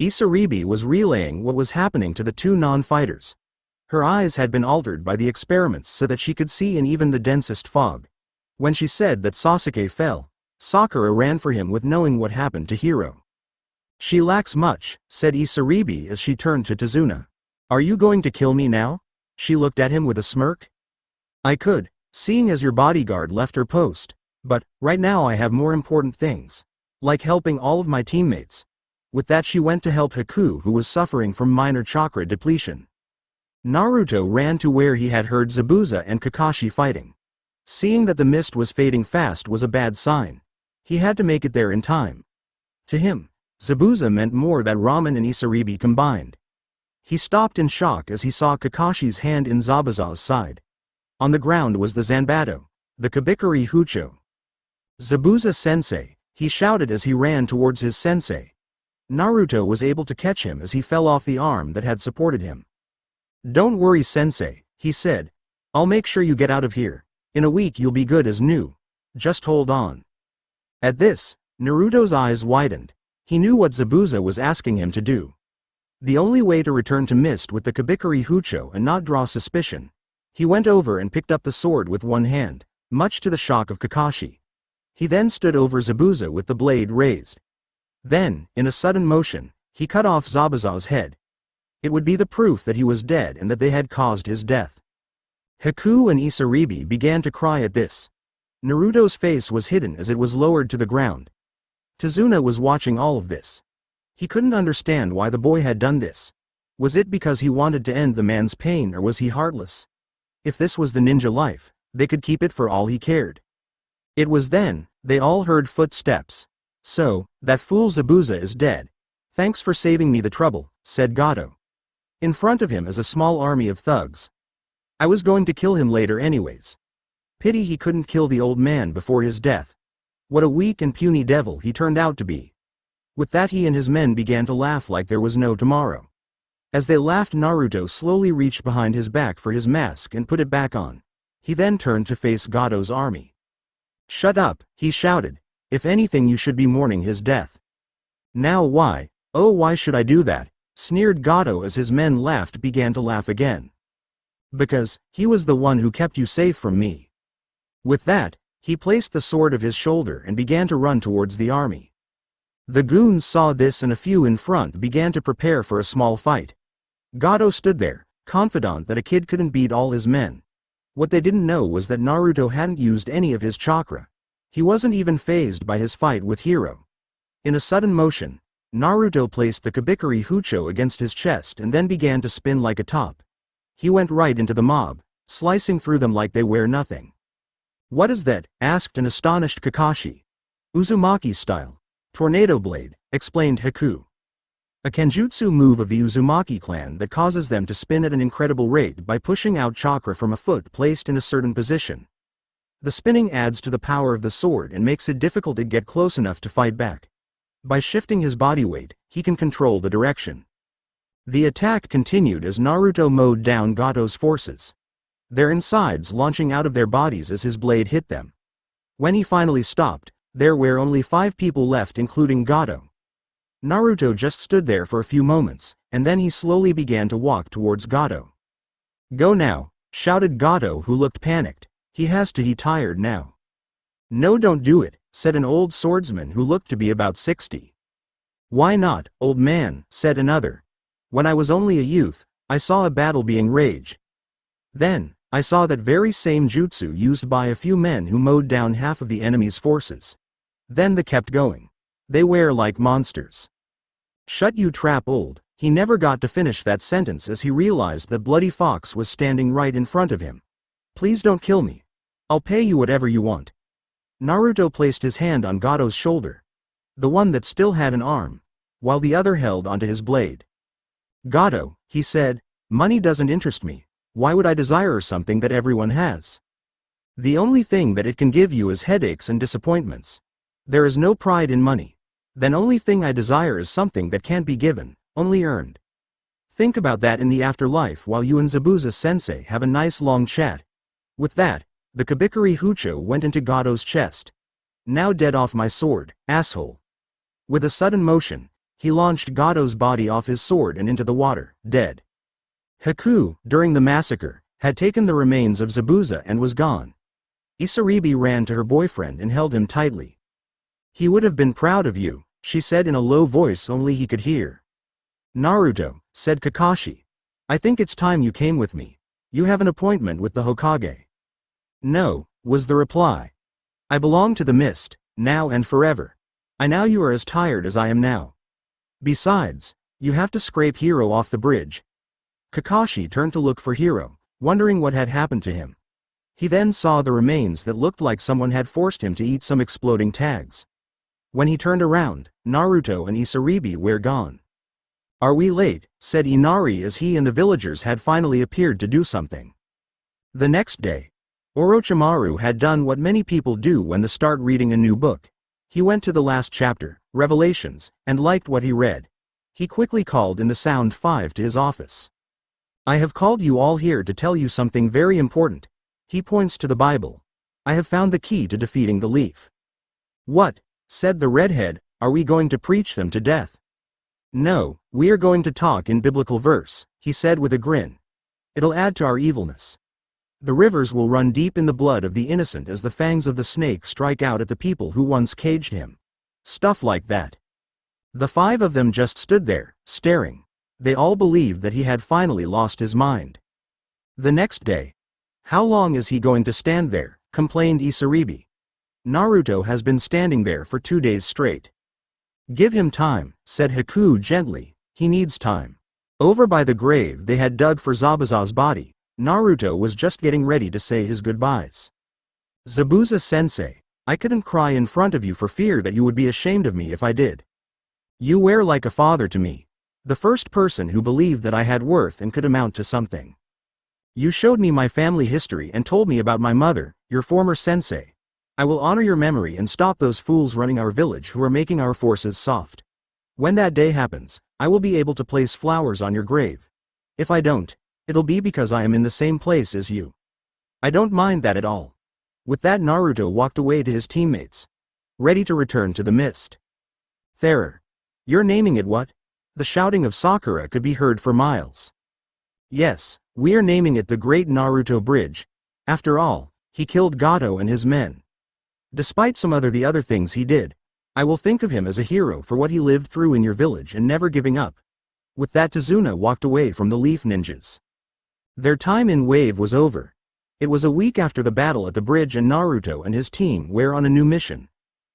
Speaker 1: Isaribi was relaying what was happening to the two non-fighters. Her eyes had been altered by the experiments so that she could see in even the densest fog. When she said that Sasuke fell, Sakura ran for him with knowing what happened to Hiro. She lacks much, said Isaribi as she turned to Tazuna. Are you going to kill me now? She looked at him with a smirk. I could, seeing as your bodyguard left her post, but, right now I have more important things. Like helping all of my teammates. With that she went to help Haku, who was suffering from minor chakra depletion. Naruto ran to where he had heard Zabuza and Kakashi fighting. Seeing that the mist was fading fast was a bad sign. He had to make it there in time. To him, Zabuza meant more than Ramen and Isaribi combined. He stopped in shock as he saw Kakashi's hand in Zabuza's side. On the ground was the Zanbato, the Kabikari Hucho. Zabuza-sensei, he shouted as he ran towards his sensei. Naruto was able to catch him as he fell off the arm that had supported him. Don't worry, sensei, he said. I'll make sure you get out of here. In a week you'll be good as new. Just hold on. At this, Naruto's eyes widened. He knew what Zabuza was asking him to do. The only way to return to Mist with the Kabikari Hucho and not draw suspicion. He went over and picked up the sword with one hand, much to the shock of Kakashi. He then stood over Zabuza with the blade raised. Then, in a sudden motion, he cut off Zabuza's head. It would be the proof that he was dead and that they had caused his death. Haku and Isaribi began to cry at this. Naruto's face was hidden as it was lowered to the ground. Tazuna was watching all of this. He couldn't understand why the boy had done this. Was it because he wanted to end the man's pain, or was he heartless? If this was the ninja life, they could keep it for all he cared. It was then, they all heard footsteps. So, that fool Zabuza is dead. Thanks for saving me the trouble, said Gato. In front of him is a small army of thugs. I was going to kill him later anyways. Pity he couldn't kill the old man before his death. What a weak and puny devil he turned out to be. With that he and his men began to laugh like there was no tomorrow. As they laughed, Naruto slowly reached behind his back for his mask and put it back on. He then turned to face Gato's army. Shut up, he shouted. If anything you should be mourning his death. Now why, oh why should I do that, sneered Gato as his men began to laugh again. Because, he was the one who kept you safe from me. With that, he placed the sword of his shoulder and began to run towards the army. The goons saw this and a few in front began to prepare for a small fight. Gato stood there, confident that a kid couldn't beat all his men. What they didn't know was that Naruto hadn't used any of his chakra. He wasn't even fazed by his fight with Hiro. In a sudden motion, Naruto placed the Kabikari Hucho against his chest and then began to spin like a top. He went right into the mob, slicing through them like they were nothing. What is that? Asked an astonished Kakashi. Uzumaki style. Tornado blade, explained Haku. A kenjutsu move of the Uzumaki clan that causes them to spin at an incredible rate by pushing out chakra from a foot placed in a certain position. The spinning adds to the power of the sword and makes it difficult to get close enough to fight back. By shifting his body weight, he can control the direction. The attack continued as Naruto mowed down Gato's forces. Their insides launching out of their bodies as his blade hit them. When he finally stopped, there were only 5 people left including Gato. Naruto just stood there for a few moments, and then he slowly began to walk towards Gato. Go now, shouted Gato, who looked panicked. He tired now. No, don't do it, said an old swordsman who looked to be about 60. Why not, old man, said another. When I was only a youth, I saw a battle being raged. Then, I saw that very same jutsu used by a few men who mowed down half of the enemy's forces. Then they kept going. They were like monsters. Shut you trap, old. He never got to finish that sentence as he realized that Bloody Fox was standing right in front of him. Please don't kill me. I'll pay you whatever you want. Naruto placed his hand on Gato's shoulder, the one that still had an arm, while the other held onto his blade. Gato, he said, money doesn't interest me. Why would I desire something that everyone has? The only thing that it can give you is headaches and disappointments. There is no pride in money. Then only thing I desire is something that can't be given, only earned. Think about that in the afterlife while you and Zabuza-sensei have a nice long chat. With that, the Kabikari Hucho went into Gato's chest. Now dead off my sword, asshole. With a sudden motion, he launched Gato's body off his sword and into the water, dead. Haku, during the massacre, had taken the remains of Zabuza and was gone. Isaribi ran to her boyfriend and held him tightly. He would have been proud of you, she said in a low voice only he could hear. Naruto, said Kakashi. I think it's time you came with me. You have an appointment with the Hokage. No, was the reply. I belong to the mist, now and forever. I know you are as tired as I am now. Besides, you have to scrape Hiro off the bridge. Kakashi turned to look for Hiro, wondering what had happened to him. He then saw the remains that looked like someone had forced him to eat some exploding tags. When he turned around, Naruto and Isaribi were gone. Are we late? Said Inari as he and the villagers had finally appeared to do something. The next day, Orochimaru had done what many people do when they start reading a new book. He went to the last chapter, Revelations, and liked what he read. He quickly called in the Sound 5 to his office. I have called you all here to tell you something very important. He points to the Bible. I have found the key to defeating the Leaf. What? Said the redhead, are we going to preach them to death? No, we are going to talk in biblical verse, he said with a grin. It'll add to our evilness. The rivers will run deep in the blood of the innocent as the fangs of the snake strike out at the people who once caged him. Stuff like that. The 5 of them just stood there, staring. They all believed that he had finally lost his mind. The next day. How long is he going to stand there? Complained Isaribi. Naruto has been standing there for 2 days straight. Give him time, said Haku gently, he needs time. Over by the grave they had dug for Zabuza's body, Naruto was just getting ready to say his goodbyes. Zabuza-sensei, I couldn't cry in front of you for fear that you would be ashamed of me if I did. You were like a father to me. The first person who believed that I had worth and could amount to something. You showed me my family history and told me about my mother, your former sensei. I will honor your memory and stop those fools running our village who are making our forces soft. When that day happens, I will be able to place flowers on your grave. If I don't, it'll be because I am in the same place as you. I don't mind that at all. With that, Naruto walked away to his teammates, ready to return to the mist. Therer. You're naming it what? The shouting of Sakura could be heard for miles. Yes, we are naming it the Great Naruto Bridge. After all, he killed Gato and his men. Despite some of the other things he did, I will think of him as a hero for what he lived through in your village and never giving up. With that, Tazuna walked away from the Leaf Ninjas. Their time in Wave was over. It was a week after the battle at the bridge and Naruto and his team were on a new mission.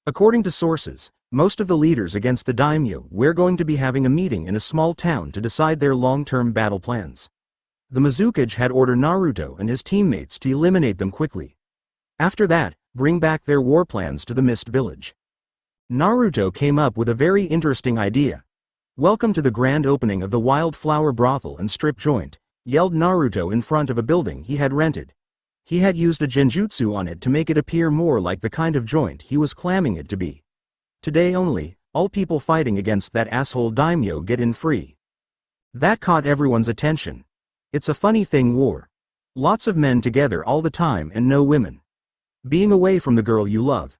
Speaker 1: According to sources, most of the leaders against the daimyo were going to be having a meeting in a small town to decide their long-term battle plans. The Mizukage had ordered Naruto and his teammates to eliminate them quickly. After that, bring back their war plans to the Mist Village. Naruto came up with a very interesting idea. Welcome to the grand opening of the Wildflower Brothel and Strip Joint, yelled Naruto in front of a building he had rented. He had used a genjutsu on it to make it appear more like the kind of joint he was claiming it to be. Today only, all people fighting against that asshole daimyo get in free. That caught everyone's attention. It's a funny thing, war. Lots of men together all the time and no women. Being away from the girl you love.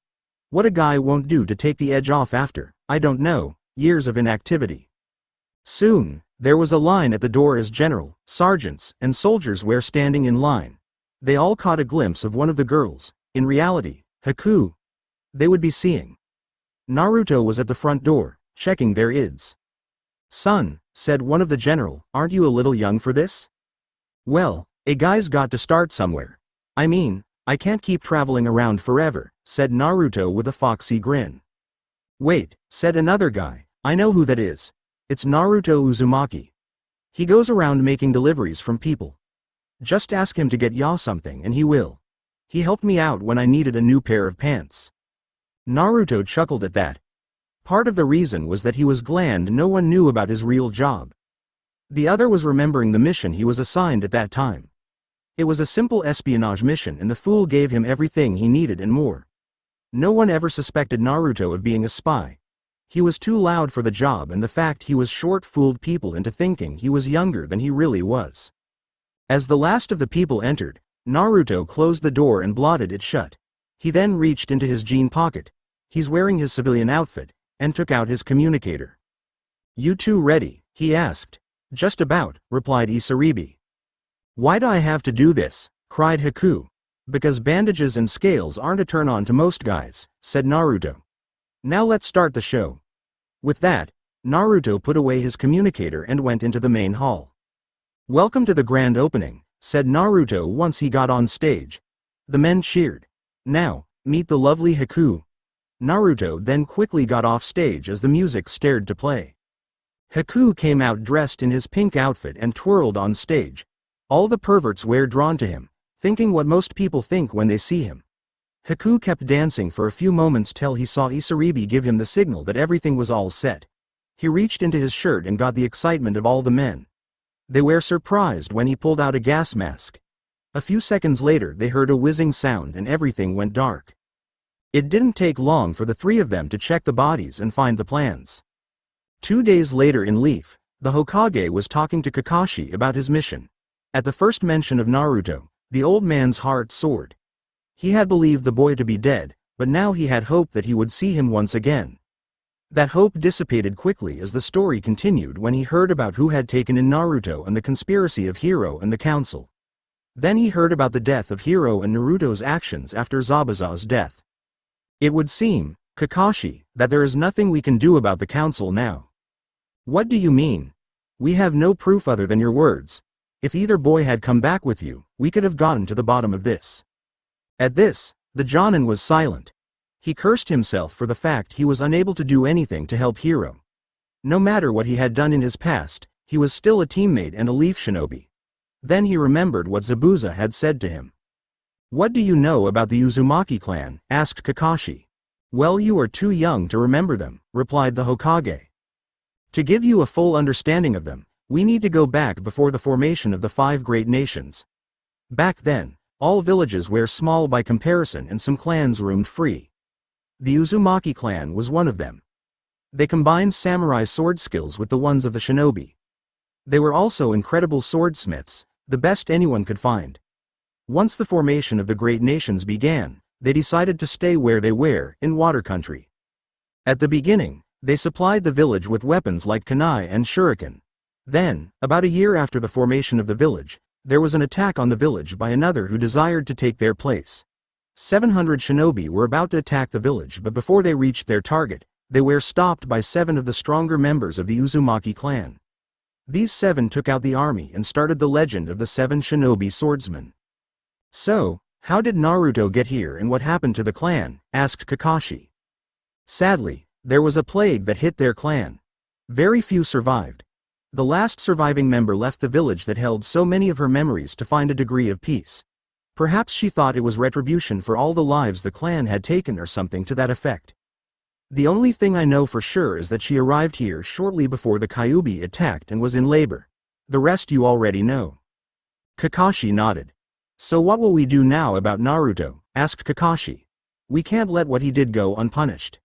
Speaker 1: What a guy won't do to take the edge off after, I don't know, years of inactivity. Soon, There was a line at the door as general, sergeants, and soldiers were standing in line. They all caught a glimpse of one of the girls, in reality, Haku. They would be seeing. Naruto was at the front door, checking their ids. "Son," said one of the general, "aren't you a little young for this?" "Well, a guy's got to start somewhere. I mean, I can't keep traveling around forever," said Naruto with a foxy grin. "Wait," said another guy, "I know who that is. It's Naruto Uzumaki. He goes around making deliveries from people. Just ask him to get ya something and he will. He helped me out when I needed a new pair of pants." Naruto chuckled at that. Part of the reason was that he was glad no one knew about his real job. The other was remembering the mission he was assigned at that time. It was a simple espionage mission and the fool gave him everything he needed and more. No one ever suspected Naruto of being a spy. He was too loud for the job and the fact he was short fooled people into thinking he was younger than he really was. As the last of the people entered, Naruto closed the door and blotted it shut. He then reached into his jean pocket. He's wearing his civilian outfit, and took out his communicator. "You two ready?" he asked. "Just about," replied Isaribi. "Why do I have to do this?" cried Haku. "Because bandages and scales aren't a turn-on to most guys," said Naruto. "Now let's start the show." With that, Naruto put away his communicator and went into the main hall. "Welcome to the grand opening," said Naruto once he got on stage. The men cheered. "Now, meet the lovely Haku." Naruto then quickly got off stage as the music started to play. Haku came out dressed in his pink outfit and twirled on stage. All the perverts were drawn to him, thinking what most people think when they see him. Haku kept dancing for a few moments till he saw Isaribi give him the signal that everything was all set. He reached into his shirt and got the excitement of all the men. They were surprised when he pulled out a gas mask. A few seconds later they heard a whizzing sound and everything went dark. It didn't take long for the three of them to check the bodies and find the plans. 2 days later in Leaf, the Hokage was talking to Kakashi about his mission. At the first mention of Naruto, the old man's heart soared. He had believed the boy to be dead, but now he had hope that he would see him once again. That hope dissipated quickly as the story continued when he heard about who had taken in Naruto and the conspiracy of Hiro and the council. Then he heard about the death of Hiro and Naruto's actions after Zabuza's death. "It would seem, Kakashi, that there is nothing we can do about the council now." "What do you mean? We have no proof other than your words. If either boy had come back with you, we could have gotten to the bottom of this." At this, the Jonin was silent. He cursed himself for the fact he was unable to do anything to help Hiro. No matter what he had done in his past, he was still a teammate and a Leaf Shinobi. Then he remembered what Zabuza had said to him. "What do you know about the Uzumaki clan?" asked Kakashi. "Well, you are too young to remember them," replied the Hokage. "To give you a full understanding of them, we need to go back before the formation of the 5 great nations. Back then, all villages were small by comparison and some clans roamed free. The Uzumaki clan was one of them. They combined samurai sword skills with the ones of the shinobi. They were also incredible swordsmiths, the best anyone could find. Once the formation of the great nations began, they decided to stay where they were, in water country. At the beginning, they supplied the village with weapons like kunai and shuriken. Then, about a year after the formation of the village, there was an attack on the village by another who desired to take their place. 700 shinobi were about to attack the village, but before they reached their target, they were stopped by 7 of the stronger members of the Uzumaki clan. These 7 took out the army and started the legend of the 7 shinobi swordsmen. "So, how did Naruto get here and what happened to the clan?" asked Kakashi. "Sadly, there was a plague that hit their clan. Very few survived. The last surviving member left the village that held so many of her memories to find a degree of peace. Perhaps she thought it was retribution for all the lives the clan had taken or something to that effect. The only thing I know for sure is that she arrived here shortly before the Kyuubi attacked and was in labor. The rest you already know." Kakashi nodded. "So what will we do now about Naruto?" asked Kakashi. "We can't let what he did go unpunished."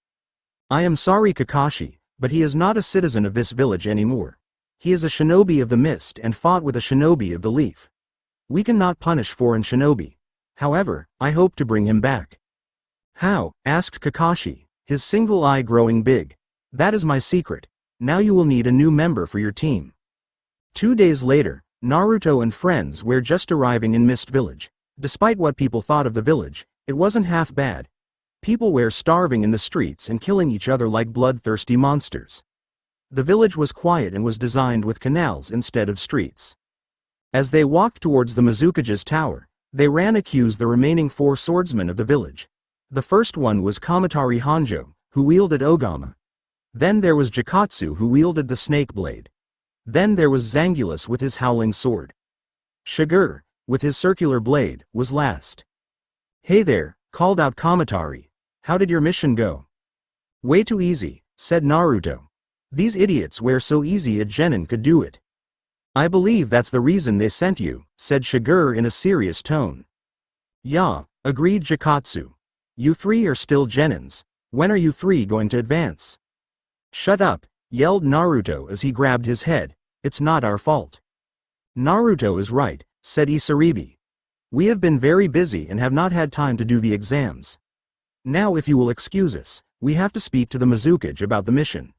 Speaker 1: "I am sorry, Kakashi, but he is not a citizen of this village anymore. He is a shinobi of the mist and fought with a shinobi of the leaf. We cannot punish foreign shinobi. However, I hope to bring him back." "How?" asked Kakashi, his single eye growing big. "That is my secret. Now you will need a new member for your team." 2 days later, Naruto and friends were just arriving in Mist Village. Despite what people thought of the village, it wasn't half bad. People were starving in the streets and killing each other like bloodthirsty monsters. The village was quiet and was designed with canals instead of streets. As they walked towards the Mizukage's tower, they ran accused the remaining 4 swordsmen of the village. The first one was Kamatari Hanjo, who wielded Ogama. Then there was Jikatsu, who wielded the snake blade. Then there was Zangulus with his howling sword. Shigur, with his circular blade, was last. "Hey there," called out Kamatari. "How did your mission go?" "Way too easy," said Naruto. "These idiots were so easy a genin could do it." "I believe that's the reason they sent you," said Shigur in a serious tone. "Yeah," agreed Jikatsu. "You 3 are still genins. When are you 3 going to advance?" "Shut up," yelled Naruto as he grabbed his head. "It's not our fault." "Naruto is right," said Isaribi. "We have been very busy and have not had time to do the exams. Now if you will excuse us, we have to speak to the Mizukage about the mission."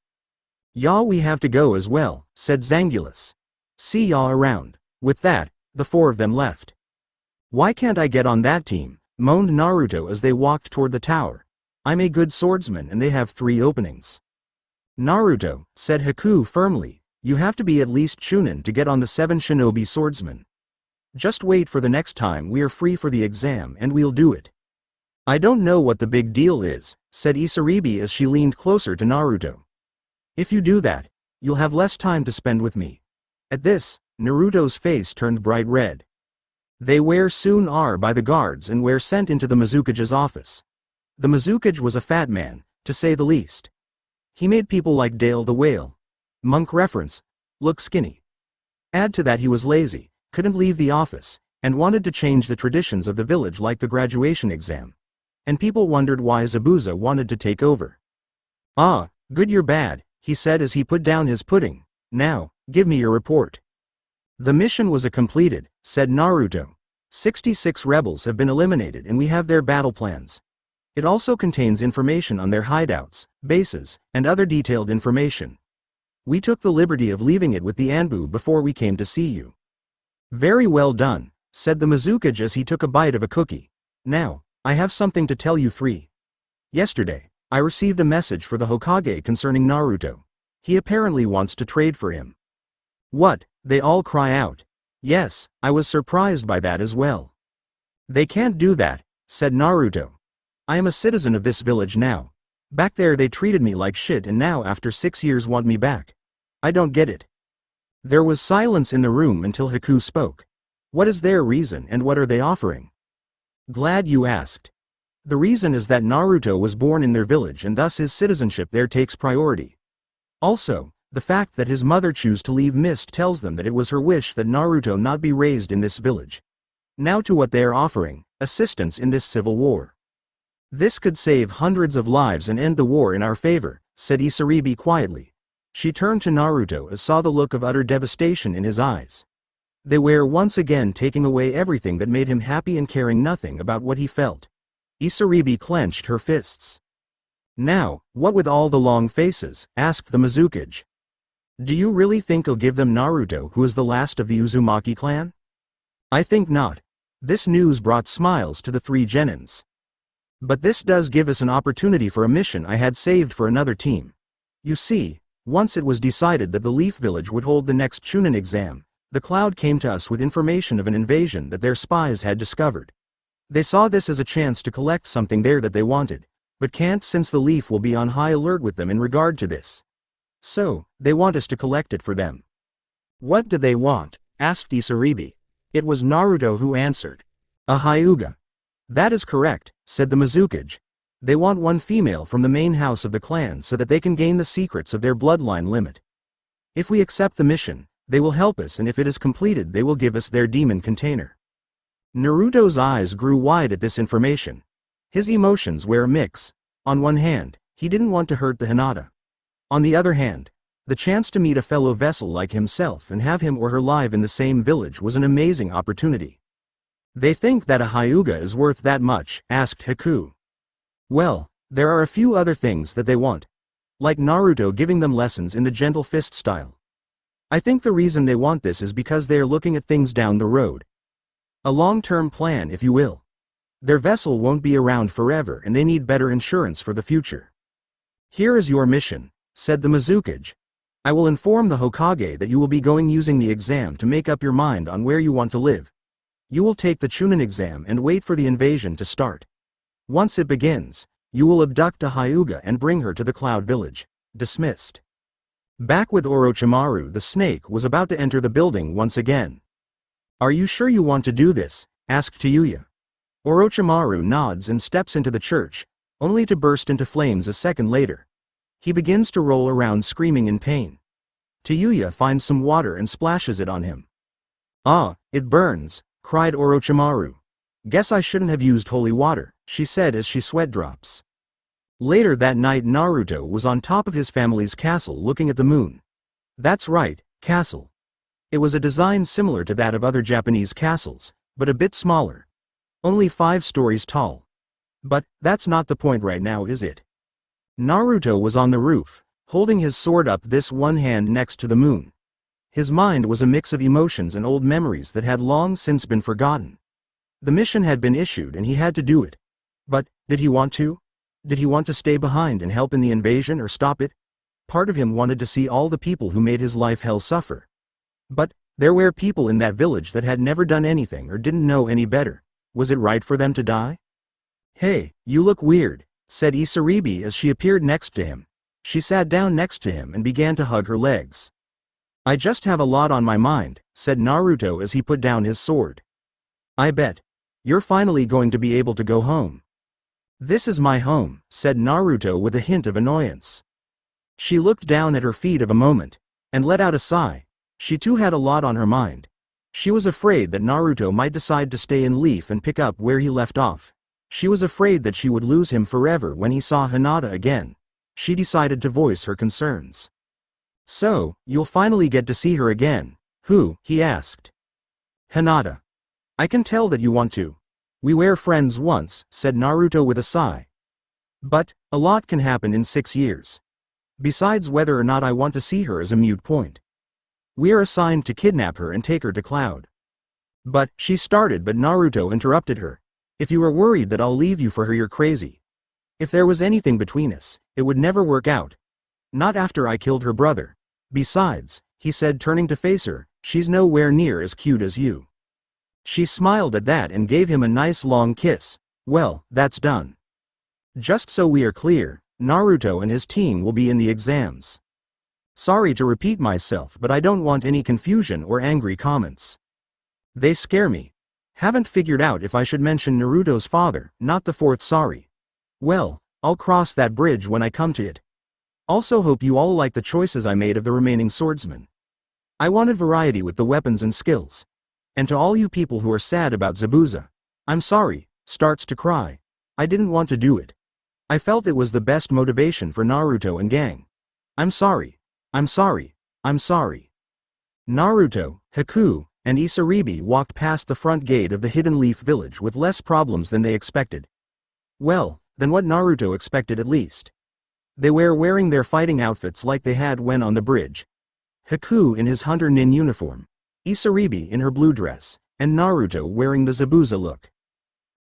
Speaker 1: "Yeah, we have to go as well," said Zangulus. "See ya around." With that, the 4 of them left. "Why can't I get on that team?" moaned Naruto as they walked toward the tower. "I'm a good swordsman and they have 3 openings." "Naruto," said Haku firmly, "you have to be at least Chunin to get on the 7 shinobi swordsmen. Just wait for the next time we are free for the exam and we'll do it." "I don't know what the big deal is," said Isaribi as she leaned closer to Naruto. "If you do that, you'll have less time to spend with me." At this, Naruto's face turned bright red. They were soon by the guards and were sent into the Mizukage's office. The Mizukage was a fat man, to say the least. He made people like Dale the Whale, monk reference, look skinny. Add to that he was lazy, couldn't leave the office, and wanted to change the traditions of the village like the graduation exam. And people wondered why Zabuza wanted to take over. "Ah, good you're bad," he said as he put down his pudding. "Now, give me your report." "The mission was completed," said Naruto. 66 rebels have been eliminated and we have their battle plans. It also contains information on their hideouts, bases, and other detailed information. We took the liberty of leaving it with the Anbu before we came to see you." "Very well done," said the Mizukage as he took a bite of a cookie. "Now, I have something to tell you 3. Yesterday, I received a message for the Hokage concerning Naruto. He apparently wants to trade for him." "What?" they all cry out. "Yes, I was surprised by that as well." "They can't do that," said Naruto. "I am a citizen of this village now. Back there they treated me like shit and now after 6 years want me back. I don't get it." There was silence in the room until Haku spoke. "What is their reason and what are they offering?" "Glad you asked. The reason is that Naruto was born in their village and thus his citizenship there takes priority. Also, the fact that his mother chose to leave Mist tells them that it was her wish that Naruto not be raised in this village. Now to what they are offering, assistance in this civil war. This could save hundreds of lives and end the war in our favor," said Isaribi quietly. She turned to Naruto and saw the look of utter devastation in his eyes. They were once again taking away everything that made him happy and caring nothing about what he felt. Isaribi clenched her fists. "Now, what with all the long faces?" asked the Mizukage. "Do you really think he'll give them Naruto, who is the last of the Uzumaki clan?" "I think not." This news brought smiles to the 3 genins. "But this does give us an opportunity for a mission I had saved for another team. You see, once it was decided that the Leaf Village would hold the next Chunin exam, the Cloud came to us with information of an invasion that their spies had discovered. They saw this as a chance to collect something there that they wanted, but can't since the Leaf will be on high alert with them in regard to this. So, they want us to collect it for them." "What do they want?" asked Isaribi. It was Naruto who answered. "A Hyuga." "That is correct," said the Mizukage. "They want one female from the main house of the clan so that they can gain the secrets of their bloodline limit. If we accept the mission, they will help us and if it is completed they will give us their demon container." Naruto's eyes grew wide at this information. His emotions were a mix. On one hand, he didn't want to hurt the Hinata. On the other hand, the chance to meet a fellow vessel like himself and have him or her live in the same village was an amazing opportunity. "They think that a Hyuga is worth that much?" asked Haku. "Well, there are a few other things that they want. Like Naruto giving them lessons in the gentle fist style." I think the reason they want this is because they are looking at things down the road. A long-term plan, if you will. Their vessel won't be around forever and they need better insurance for the future. Here is your mission, said the Mizukage. I will inform the Hokage that you will be going using the exam to make up your mind on where you want to live. You will take the Chunin exam and wait for the invasion to start. Once it begins, you will abduct a Hyuga and bring her to the Cloud Village. Dismissed. Back with Orochimaru, the snake was about to enter the building once again. Are you sure you want to do this? Asked Tayuya. Orochimaru nods and steps into the church, only to burst into flames a second later. He begins to roll around screaming in pain. Tayuya finds some water and splashes it on him. Ah, it burns, cried Orochimaru. Guess I shouldn't have used holy water, she said as she sweat drops. Later that night Naruto was on top of his family's castle looking at the moon. That's right, castle. It was a design similar to that of other Japanese castles, but a bit smaller. Only 5 stories tall. But, that's not the point right now, is it? Naruto was on the roof, holding his sword up, this one hand next to the moon. His mind was a mix of emotions and old memories that had long since been forgotten. The mission had been issued and he had to do it. But, did he want to? Did he want to stay behind and help in the invasion or stop it? Part of him wanted to see all the people who made his life hell suffer. But, there were people in that village that had never done anything or didn't know any better. Was it right for them to die? Hey, you look weird, said Isaribi as she appeared next to him. She sat down next to him and began to hug her legs. I just have a lot on my mind, said Naruto as he put down his sword. I bet. You're finally going to be able to go home. This is my home, said Naruto with a hint of annoyance. She looked down at her feet of a moment, and let out a sigh. She too had a lot on her mind. She was afraid that Naruto might decide to stay in Leaf and pick up where he left off. She was afraid that she would lose him forever when he saw Hinata again. She decided to voice her concerns. So, you'll finally get to see her again. Who? He asked. Hinata. I can tell that you want to. We were friends once, said Naruto with a sigh. But, a lot can happen in 6 years. Besides, whether or not I want to see her is a moot point. We are assigned to kidnap her and take her to Cloud. But, she started, but Naruto interrupted her. If you are worried that I'll leave you for her, you're crazy. If there was anything between us, it would never work out. Not after I killed her brother. Besides, he said, turning to face her, she's nowhere near as cute as you. She smiled at that and gave him a nice long kiss. Well, that's done. Just so we are clear, Naruto and his team will be in the exams. Sorry to repeat myself, but I don't want any confusion or angry comments. They scare me. Haven't figured out if I should mention Naruto's father, not the fourth. Sorry. Well, I'll cross that bridge when I come to it. Also hope you all like the choices I made of the remaining swordsmen. I wanted variety with the weapons and skills. And to all you people who are sad about Zabuza, I'm sorry, starts to cry. I didn't want to do it. I felt it was the best motivation for Naruto and gang. I'm sorry. I'm sorry. I'm sorry. Naruto, Haku, and Isaribi walked past the front gate of the Hidden Leaf Village with less problems than they expected. Well, than what Naruto expected at least. They were wearing their fighting outfits like they had when on the bridge. Haku in his hunter nin uniform, Isaribi in her blue dress, and Naruto wearing the Zabuza look.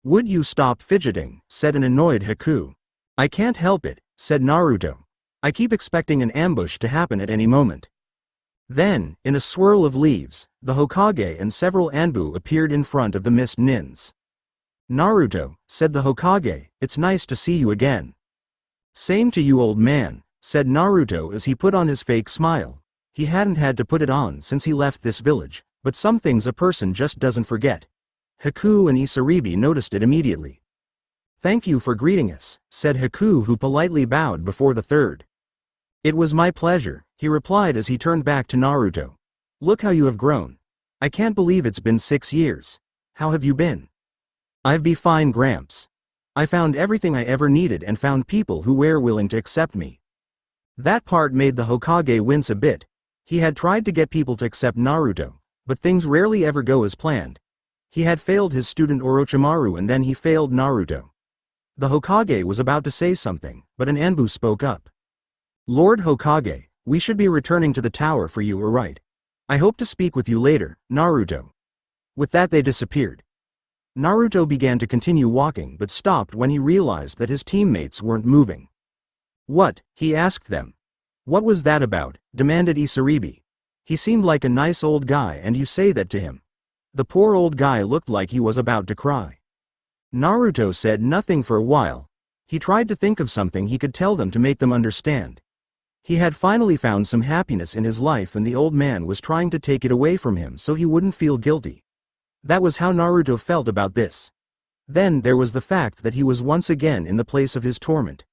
Speaker 1: Would you stop fidgeting, said an annoyed Haku. I can't help it, said Naruto. I keep expecting an ambush to happen at any moment. Then, in a swirl of leaves, the Hokage and several Anbu appeared in front of the mist nins. Naruto, said the Hokage, it's nice to see you again. Same to you, old man, said Naruto as he put on his fake smile. He hadn't had to put it on since he left this village, but some things a person just doesn't forget. Haku and Isaribi noticed it immediately. Thank you for greeting us, said Haku, who politely bowed before the third. It was my pleasure, he replied as he turned back to Naruto. Look how you have grown. I can't believe it's been 6 years. How have you been? I've been fine, Gramps. I found everything I ever needed and found people who were willing to accept me. That part made the Hokage wince a bit. He had tried to get people to accept Naruto, but things rarely ever go as planned. He had failed his student Orochimaru and then he failed Naruto. The Hokage was about to say something, but an Anbu spoke up. Lord Hokage, we should be returning to the tower for you, right? I hope to speak with you later, Naruto. With that they disappeared. Naruto began to continue walking but stopped when he realized that his teammates weren't moving. What? He asked them. What was that about? Demanded Isaribi. He seemed like a nice old guy and you say that to him. The poor old guy looked like he was about to cry. Naruto said nothing for a while. He tried to think of something he could tell them to make them understand. He had finally found some happiness in his life and the old man was trying to take it away from him so he wouldn't feel guilty. That was how Naruto felt about this. Then there was the fact that he was once again in the place of his torment.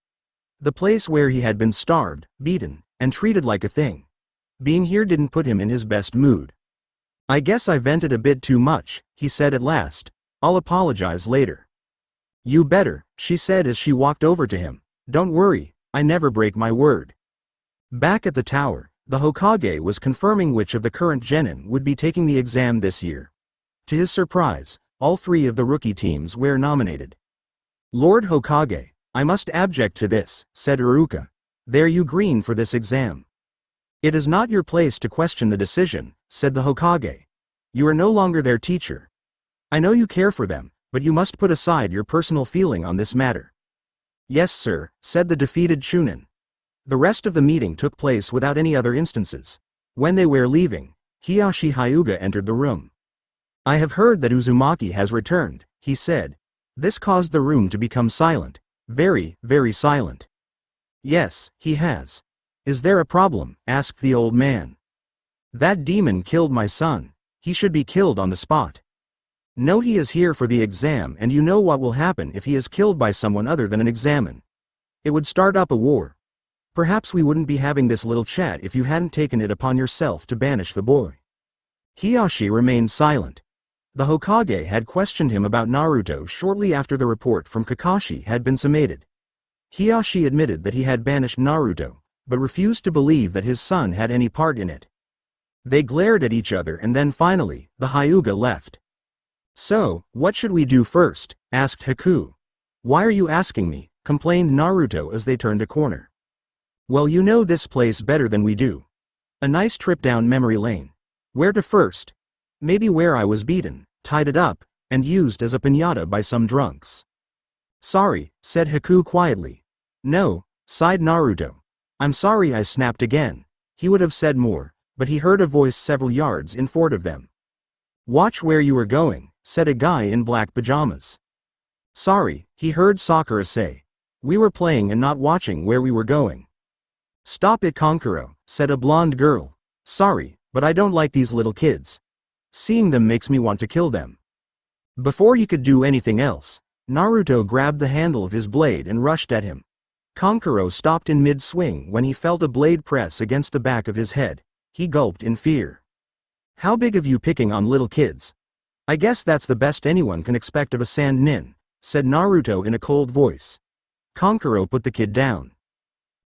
Speaker 1: The place where he had been starved, beaten, and treated like a thing. Being here didn't put him in his best mood. I guess I vented a bit too much, he said at last. I'll apologize later. You better, she said as she walked over to him. Don't worry, I never break my word. Back at the tower, the Hokage was confirming which of the current genin would be taking the exam this year. To his surprise, all three of the rookie teams were nominated. Lord Hokage, I must object to this, said Iruka. There you green for this exam. It is not your place to question the decision, said the Hokage. You are no longer their teacher. I know you care for them, but you must put aside your personal feeling on this matter. Yes sir, said the defeated Chunin. The rest of the meeting took place without any other instances. When they were leaving, Hiyashi Hyuga entered the room. I have heard that Uzumaki has returned, he said. This caused the room to become silent. Very, very silent. Yes, he has. Is there a problem? Asked the old man. That demon killed my son. He should be killed on the spot. No, he is here for the exam and you know what will happen if he is killed by someone other than an examen. It would start up a war. Perhaps we wouldn't be having this little chat if you hadn't taken it upon yourself to banish the boy. Hiyashi remained silent. The Hokage had questioned him about Naruto shortly after the report from Kakashi had been summated. Hiyashi admitted that he had banished Naruto, but refused to believe that his son had any part in it. They glared at each other and then finally, the Hyuga left. So, what should we do first? Asked Haku. Why are you asking me? Complained Naruto as they turned a corner. Well, you know this place better than we do. A nice trip down memory lane. Where to first? Maybe where I was beaten, tied it up, and used as a piñata by some drunks. Sorry, said Haku quietly. No, sighed Naruto. I'm sorry, I snapped again. He would have said more, but he heard a voice several yards in front of them. Watch where you are going, said a guy in black pajamas. Sorry, he heard Sakura say. We were playing and not watching where we were going. Stop it, Kankuro, said a blonde girl. Sorry, but I don't like these little kids. Seeing them makes me want to kill them. Before he could do anything else, Naruto grabbed the handle of his blade and rushed at him. Kankuro stopped in mid-swing when he felt a blade press against the back of his head. He gulped in fear. How big of you picking on little kids? I guess that's the best anyone can expect of a sand nin, said Naruto in a cold voice. Kankuro put the kid down.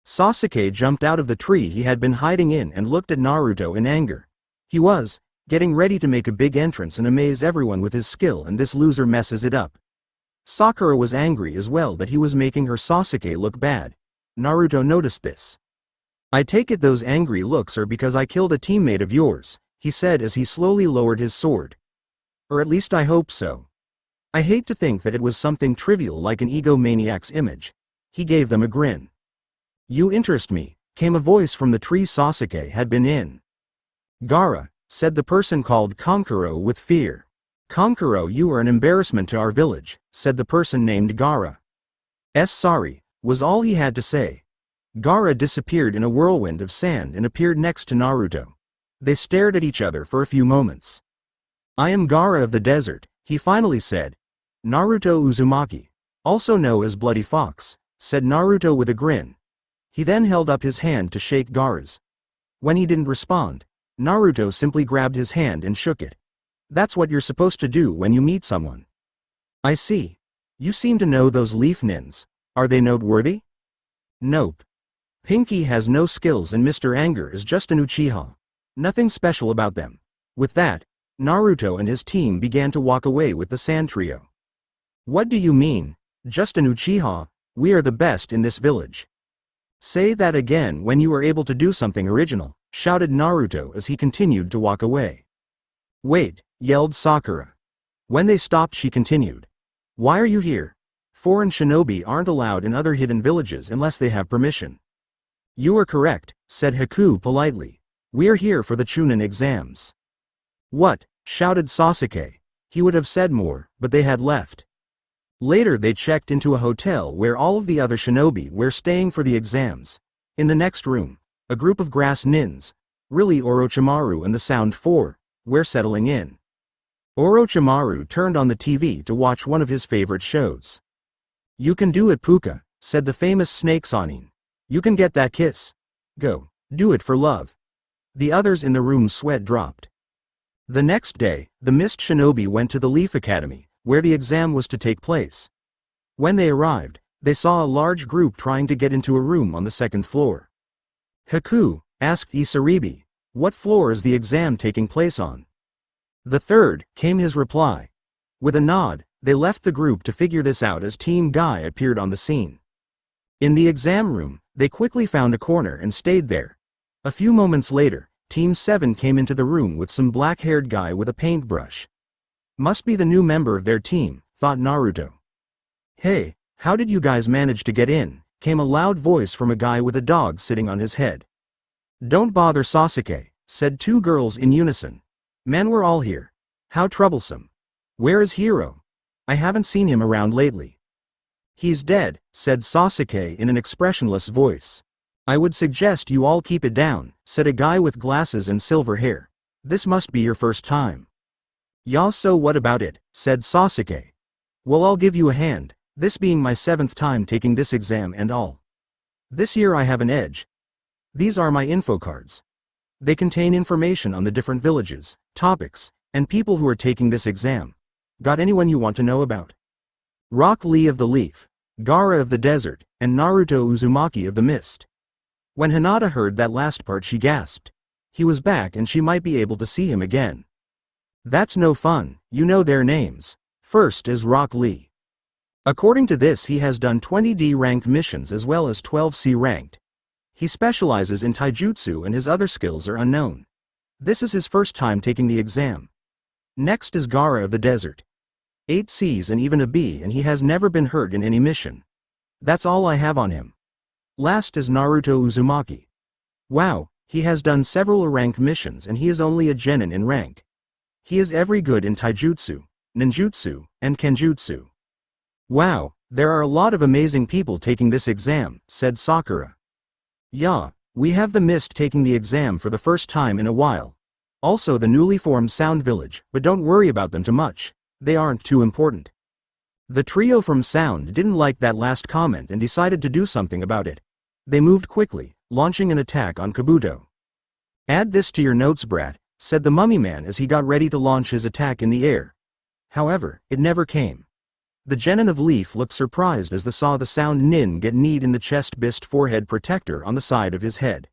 Speaker 1: Sasuke jumped out of the tree he had been hiding in and looked at Naruto in anger. He was getting ready to make a big entrance and amaze everyone with his skill, and this loser messes it up. Sakura was angry as well that he was making her Sasuke look bad. Naruto noticed this. I take it those angry looks are because I killed a teammate of yours, he said as he slowly lowered his sword. Or at least I hope so. I hate to think that it was something trivial like an egomaniac's image. He gave them a grin. You interest me, came a voice from the tree Sasuke had been in. Gaara, said the person called Kankuro with fear. Kankuro, you are an embarrassment to our village, said the person named Gaara. Sorry, was all he had to say. Gaara disappeared in a whirlwind of sand and appeared next to Naruto. They stared at each other for a few moments. I am Gaara of the desert, he finally said. Naruto Uzumaki, also known as Bloody Fox, said Naruto with a grin. He then held up his hand to shake Gaara's. When he didn't respond, Naruto simply grabbed his hand and shook it. That's what you're supposed to do when you meet someone. I see. You seem to know those leaf nins. Are they noteworthy? Nope. Pinky has no skills and Mr. Anger is just an Uchiha. Nothing special about them. With that, Naruto and his team began to walk away with the sand trio. What do you mean, just an Uchiha? We are the best in this village. Say that again when you are able to do something original, shouted Naruto as he continued to walk away. Wait, yelled Sakura. When they stopped, she continued. Why are you here? Foreign shinobi aren't allowed in other hidden villages unless they have permission. You are correct, said Haku politely. We're here for the Chunin exams. What? Shouted Sasuke. He would have said more, but they had left. Later they checked into a hotel where all of the other shinobi were staying for the exams. In the next room, a group of grass nins, really Orochimaru and the Sound 4, were settling in. Orochimaru turned on the TV to watch one of his favorite shows. You can do it, Puka, said the famous Snake Sanin. You can get that kiss. Go, do it for love. The others in the room sweat dropped. The next day, the Mist Shinobi went to the Leaf Academy, where the exam was to take place. When they arrived, they saw a large group trying to get into a room on the second floor. Haku asked Isaribi, what floor is the exam taking place on? The third, came his reply. With a nod, they left the group to figure this out as Team Guy appeared on the scene. In the exam room, they quickly found a corner and stayed there. A few moments later, Team 7 came into the room with some black-haired guy with a paintbrush. Must be the new member of their team, thought Naruto. Hey, how did you guys manage to get in? Came a loud voice from a guy with a dog sitting on his head. Don't bother Sasuke, said two girls in unison. Man, we're all here. How troublesome. Where is Hiro? I haven't seen him around lately. He's dead, said Sasuke in an expressionless voice. I would suggest you all keep it down, said a guy with glasses and silver hair. This must be your first time. Yeah, so what about it, said Sasuke. Well, I'll give you a hand, this being my 7th time taking this exam and all. This year I have an edge. These are my info cards. They contain information on the different villages, topics, and people who are taking this exam. Got anyone you want to know about? Rock Lee of the Leaf, Gaara of the Desert, and Naruto Uzumaki of the Mist. When Hinata heard that last part, she gasped. He was back and she might be able to see him again. That's no fun, you know their names. First is Rock Lee. According to this, he has done 20D ranked missions as well as 12C ranked. He specializes in taijutsu and his other skills are unknown. This is his first time taking the exam. Next is Gaara of the Desert. 8 Cs and even a B, and he has never been hurt in any mission. That's all I have on him. Last is Naruto Uzumaki. Wow, he has done several rank missions and he is only a genin in rank. He is every good in taijutsu, ninjutsu, and kenjutsu. Wow, there are a lot of amazing people taking this exam, said Sakura. Yeah, we have the Mist taking the exam for the first time in a while. Also the newly formed Sound Village, but don't worry about them too much, they aren't too important. The trio from Sound didn't like that last comment and decided to do something about it. They moved quickly, launching an attack on Kabuto. Add this to your notes, brat, said the mummy man as he got ready to launch his attack in the air. However, it never came. The genin of Leaf looked surprised as they saw the Sound Nin get kneed in the chest-bist forehead protector on the side of his head.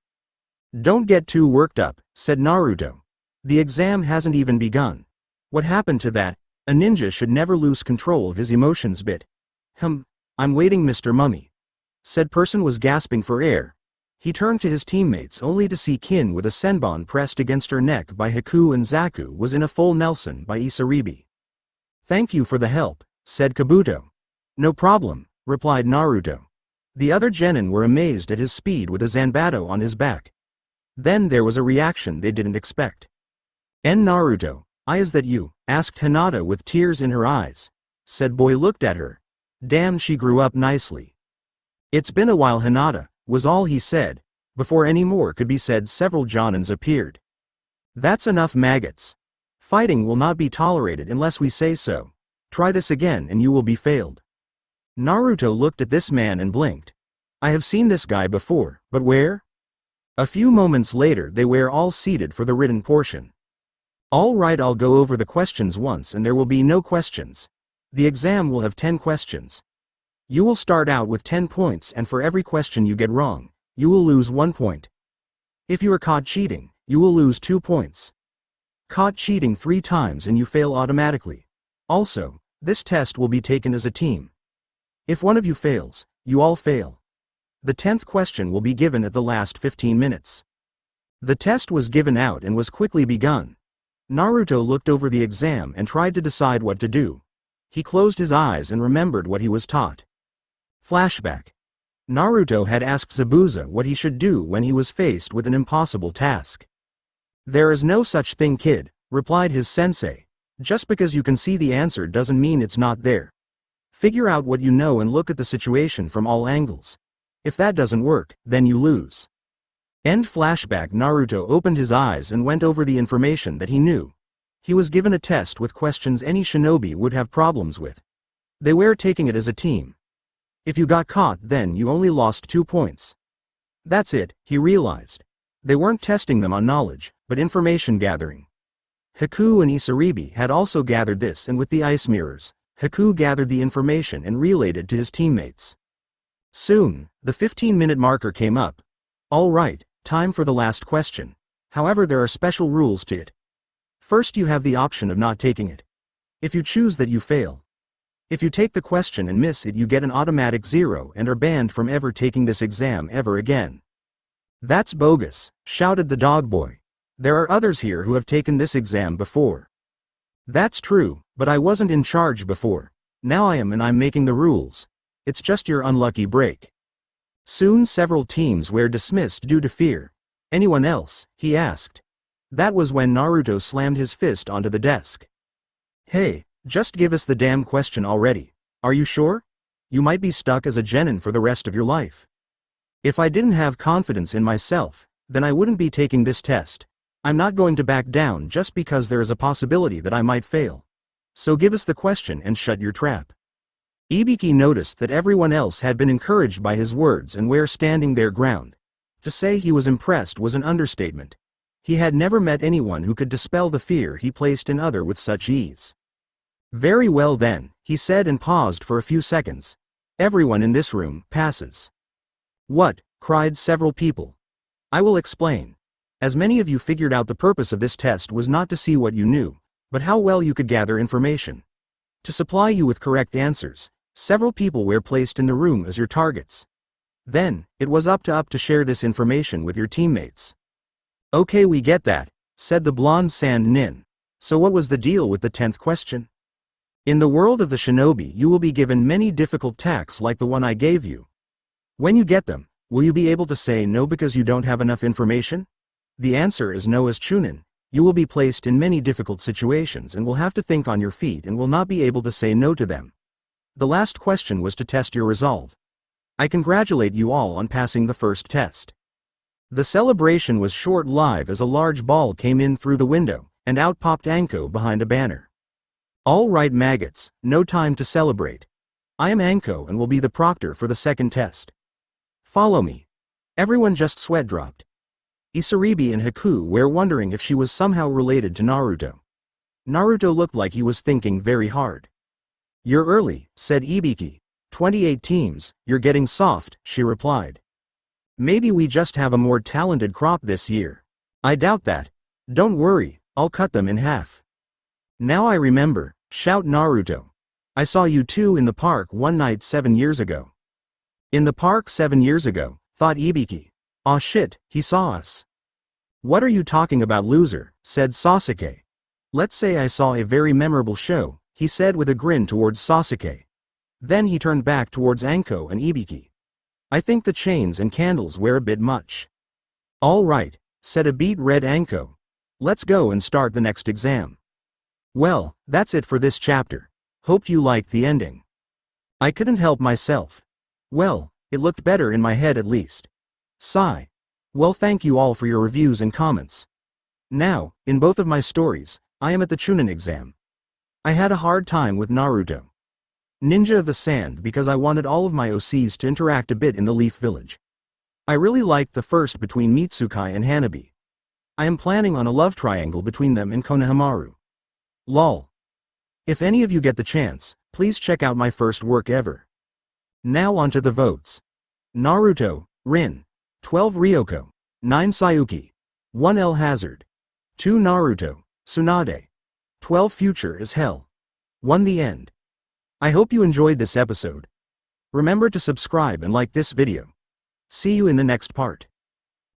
Speaker 1: Don't get too worked up, said Naruto. The exam hasn't even begun. What happened to that? A ninja should never lose control of his emotions bit. I'm waiting, Mr. Mummy. Said person was gasping for air. He turned to his teammates only to see Kin with a senbon pressed against her neck by Haku and Zaku was in a full Nelson by Isaribi. Thank you for the help, said Kabuto. No problem, replied Naruto. The other genin were amazed at his speed with a Zanbato on his back. Then there was a reaction they didn't expect. Naruto, is that you? Asked Hinata with tears in her eyes. Said boy looked at her. Damn, she grew up nicely. It's been a while, Hinata, was all he said. Before any more could be said, several jonins appeared. That's enough, maggots. Fighting will not be tolerated unless we say so. Try this again and you will be failed. Naruto looked at this man and blinked. I have seen this guy before, but where? A few moments later they were all seated for the written portion. All right, I'll go over the questions once and there will be no questions. The exam will have 10 questions. You will start out with 10 points and for every question you get wrong, you will lose 1 point. If you are caught cheating, you will lose 2 points. Caught cheating 3 times and you fail automatically. Also, this test will be taken as a team. If one of you fails, you all fail. The 10th question will be given at the last 15 minutes. The test was given out and was quickly begun. Naruto looked over the exam and tried to decide what to do. He closed his eyes and remembered what he was taught. Flashback. Naruto had asked Zabuza what he should do when he was faced with an impossible task. "There is no such thing, kid," replied his sensei. "Just because you can see the answer doesn't mean it's not there. Figure out what you know and look at the situation from all angles. If that doesn't work, then you lose." End flashback. Naruto opened his eyes and went over the information that he knew. He was given a test with questions any shinobi would have problems with. They were taking it as a team. If you got caught, then you only lost 2 points. That's it, he realized. They weren't testing them on knowledge, but information gathering. Haku and Isaribi had also gathered this, and with the ice mirrors, Haku gathered the information and relayed it to his teammates. Soon, the 15-minute marker came up. All right, time for the last question. However, there are special rules to it. First, you have the option of not taking it. If you choose that, you fail. If you take the question and miss it, you get an automatic 0 and are banned from ever taking this exam ever again. That's bogus, shouted the dog boy. There are others here who have taken this exam before. That's true, but I wasn't in charge before. Now I am, and I'm making the rules. It's just your unlucky break. Soon several teams were dismissed due to fear. Anyone else? He asked. That was when Naruto slammed his fist onto the desk. Hey, just give us the damn question already. Are you sure? You might be stuck as a genin for the rest of your life. If I didn't have confidence in myself, then I wouldn't be taking this test. I'm not going to back down just because there is a possibility that I might fail. So give us the question and shut your trap. Ibiki noticed that everyone else had been encouraged by his words and were standing their ground. To say he was impressed was an understatement. He had never met anyone who could dispel the fear he placed in others with such ease. Very well then, he said and paused for a few seconds. Everyone in this room passes. What? Cried several people. I will explain. As many of you figured out, the purpose of this test was not to see what you knew, but how well you could gather information. To supply you with correct answers, several people were placed in the room as your targets. Then, it was up to share this information with your teammates. Okay, we get that, said the blonde sand nin. So what was the deal with the 10th question? In the world of the shinobi, you will be given many difficult tasks like the one I gave you. When you get them, will you be able to say no because you don't have enough information? The answer is no. As Chunin, you will be placed in many difficult situations and will have to think on your feet and will not be able to say no to them. The last question was to test your resolve. I congratulate you all on passing the first test. The celebration was short-lived as a large ball came in through the window, and out popped Anko behind a banner. All right, maggots, no time to celebrate. I am Anko and will be the proctor for the second test. Follow me. Everyone just sweat dropped. Isaribi and Haku were wondering if she was somehow related to Naruto. Naruto looked like he was thinking very hard. You're early, said Ibiki. 28 teams, you're getting soft, she replied. Maybe we just have a more talented crop this year. I doubt that. Don't worry, I'll cut them in half. Now I remember, shout Naruto. I saw you two in the park one night 7 years ago. In the park 7 years ago, thought Ibiki. Aw shit, he saw us. What are you talking about, loser, said Sasuke. Let's say I saw a very memorable show, he said with a grin towards Sasuke. Then he turned back towards Anko and Ibiki. I think the chains and candles were a bit much. All right, said a beet red Anko. Let's go and start the next exam. Well, that's it for this chapter. Hope you liked the ending. I couldn't help myself. Well, it looked better in my head at least. Sigh. Well, thank you all for your reviews and comments. Now, in both of my stories, I am at the Chunin exam. I had a hard time with Naruto, Ninja of the Sand, because I wanted all of my OCs to interact a bit in the Leaf Village. I really liked the first between Mitsukai and Hanabi. I am planning on a love triangle between them and Konohamaru. Lol. If any of you get the chance, please check out my first work ever. Now onto the votes. Naruto, Rin. 12 Ryoko. 9 Sayuki. 1 L Hazard. 2 Naruto, Tsunade. 12 Future is Hell. 1 The End. I hope you enjoyed this episode. Remember to subscribe and like this video. See you in the next part.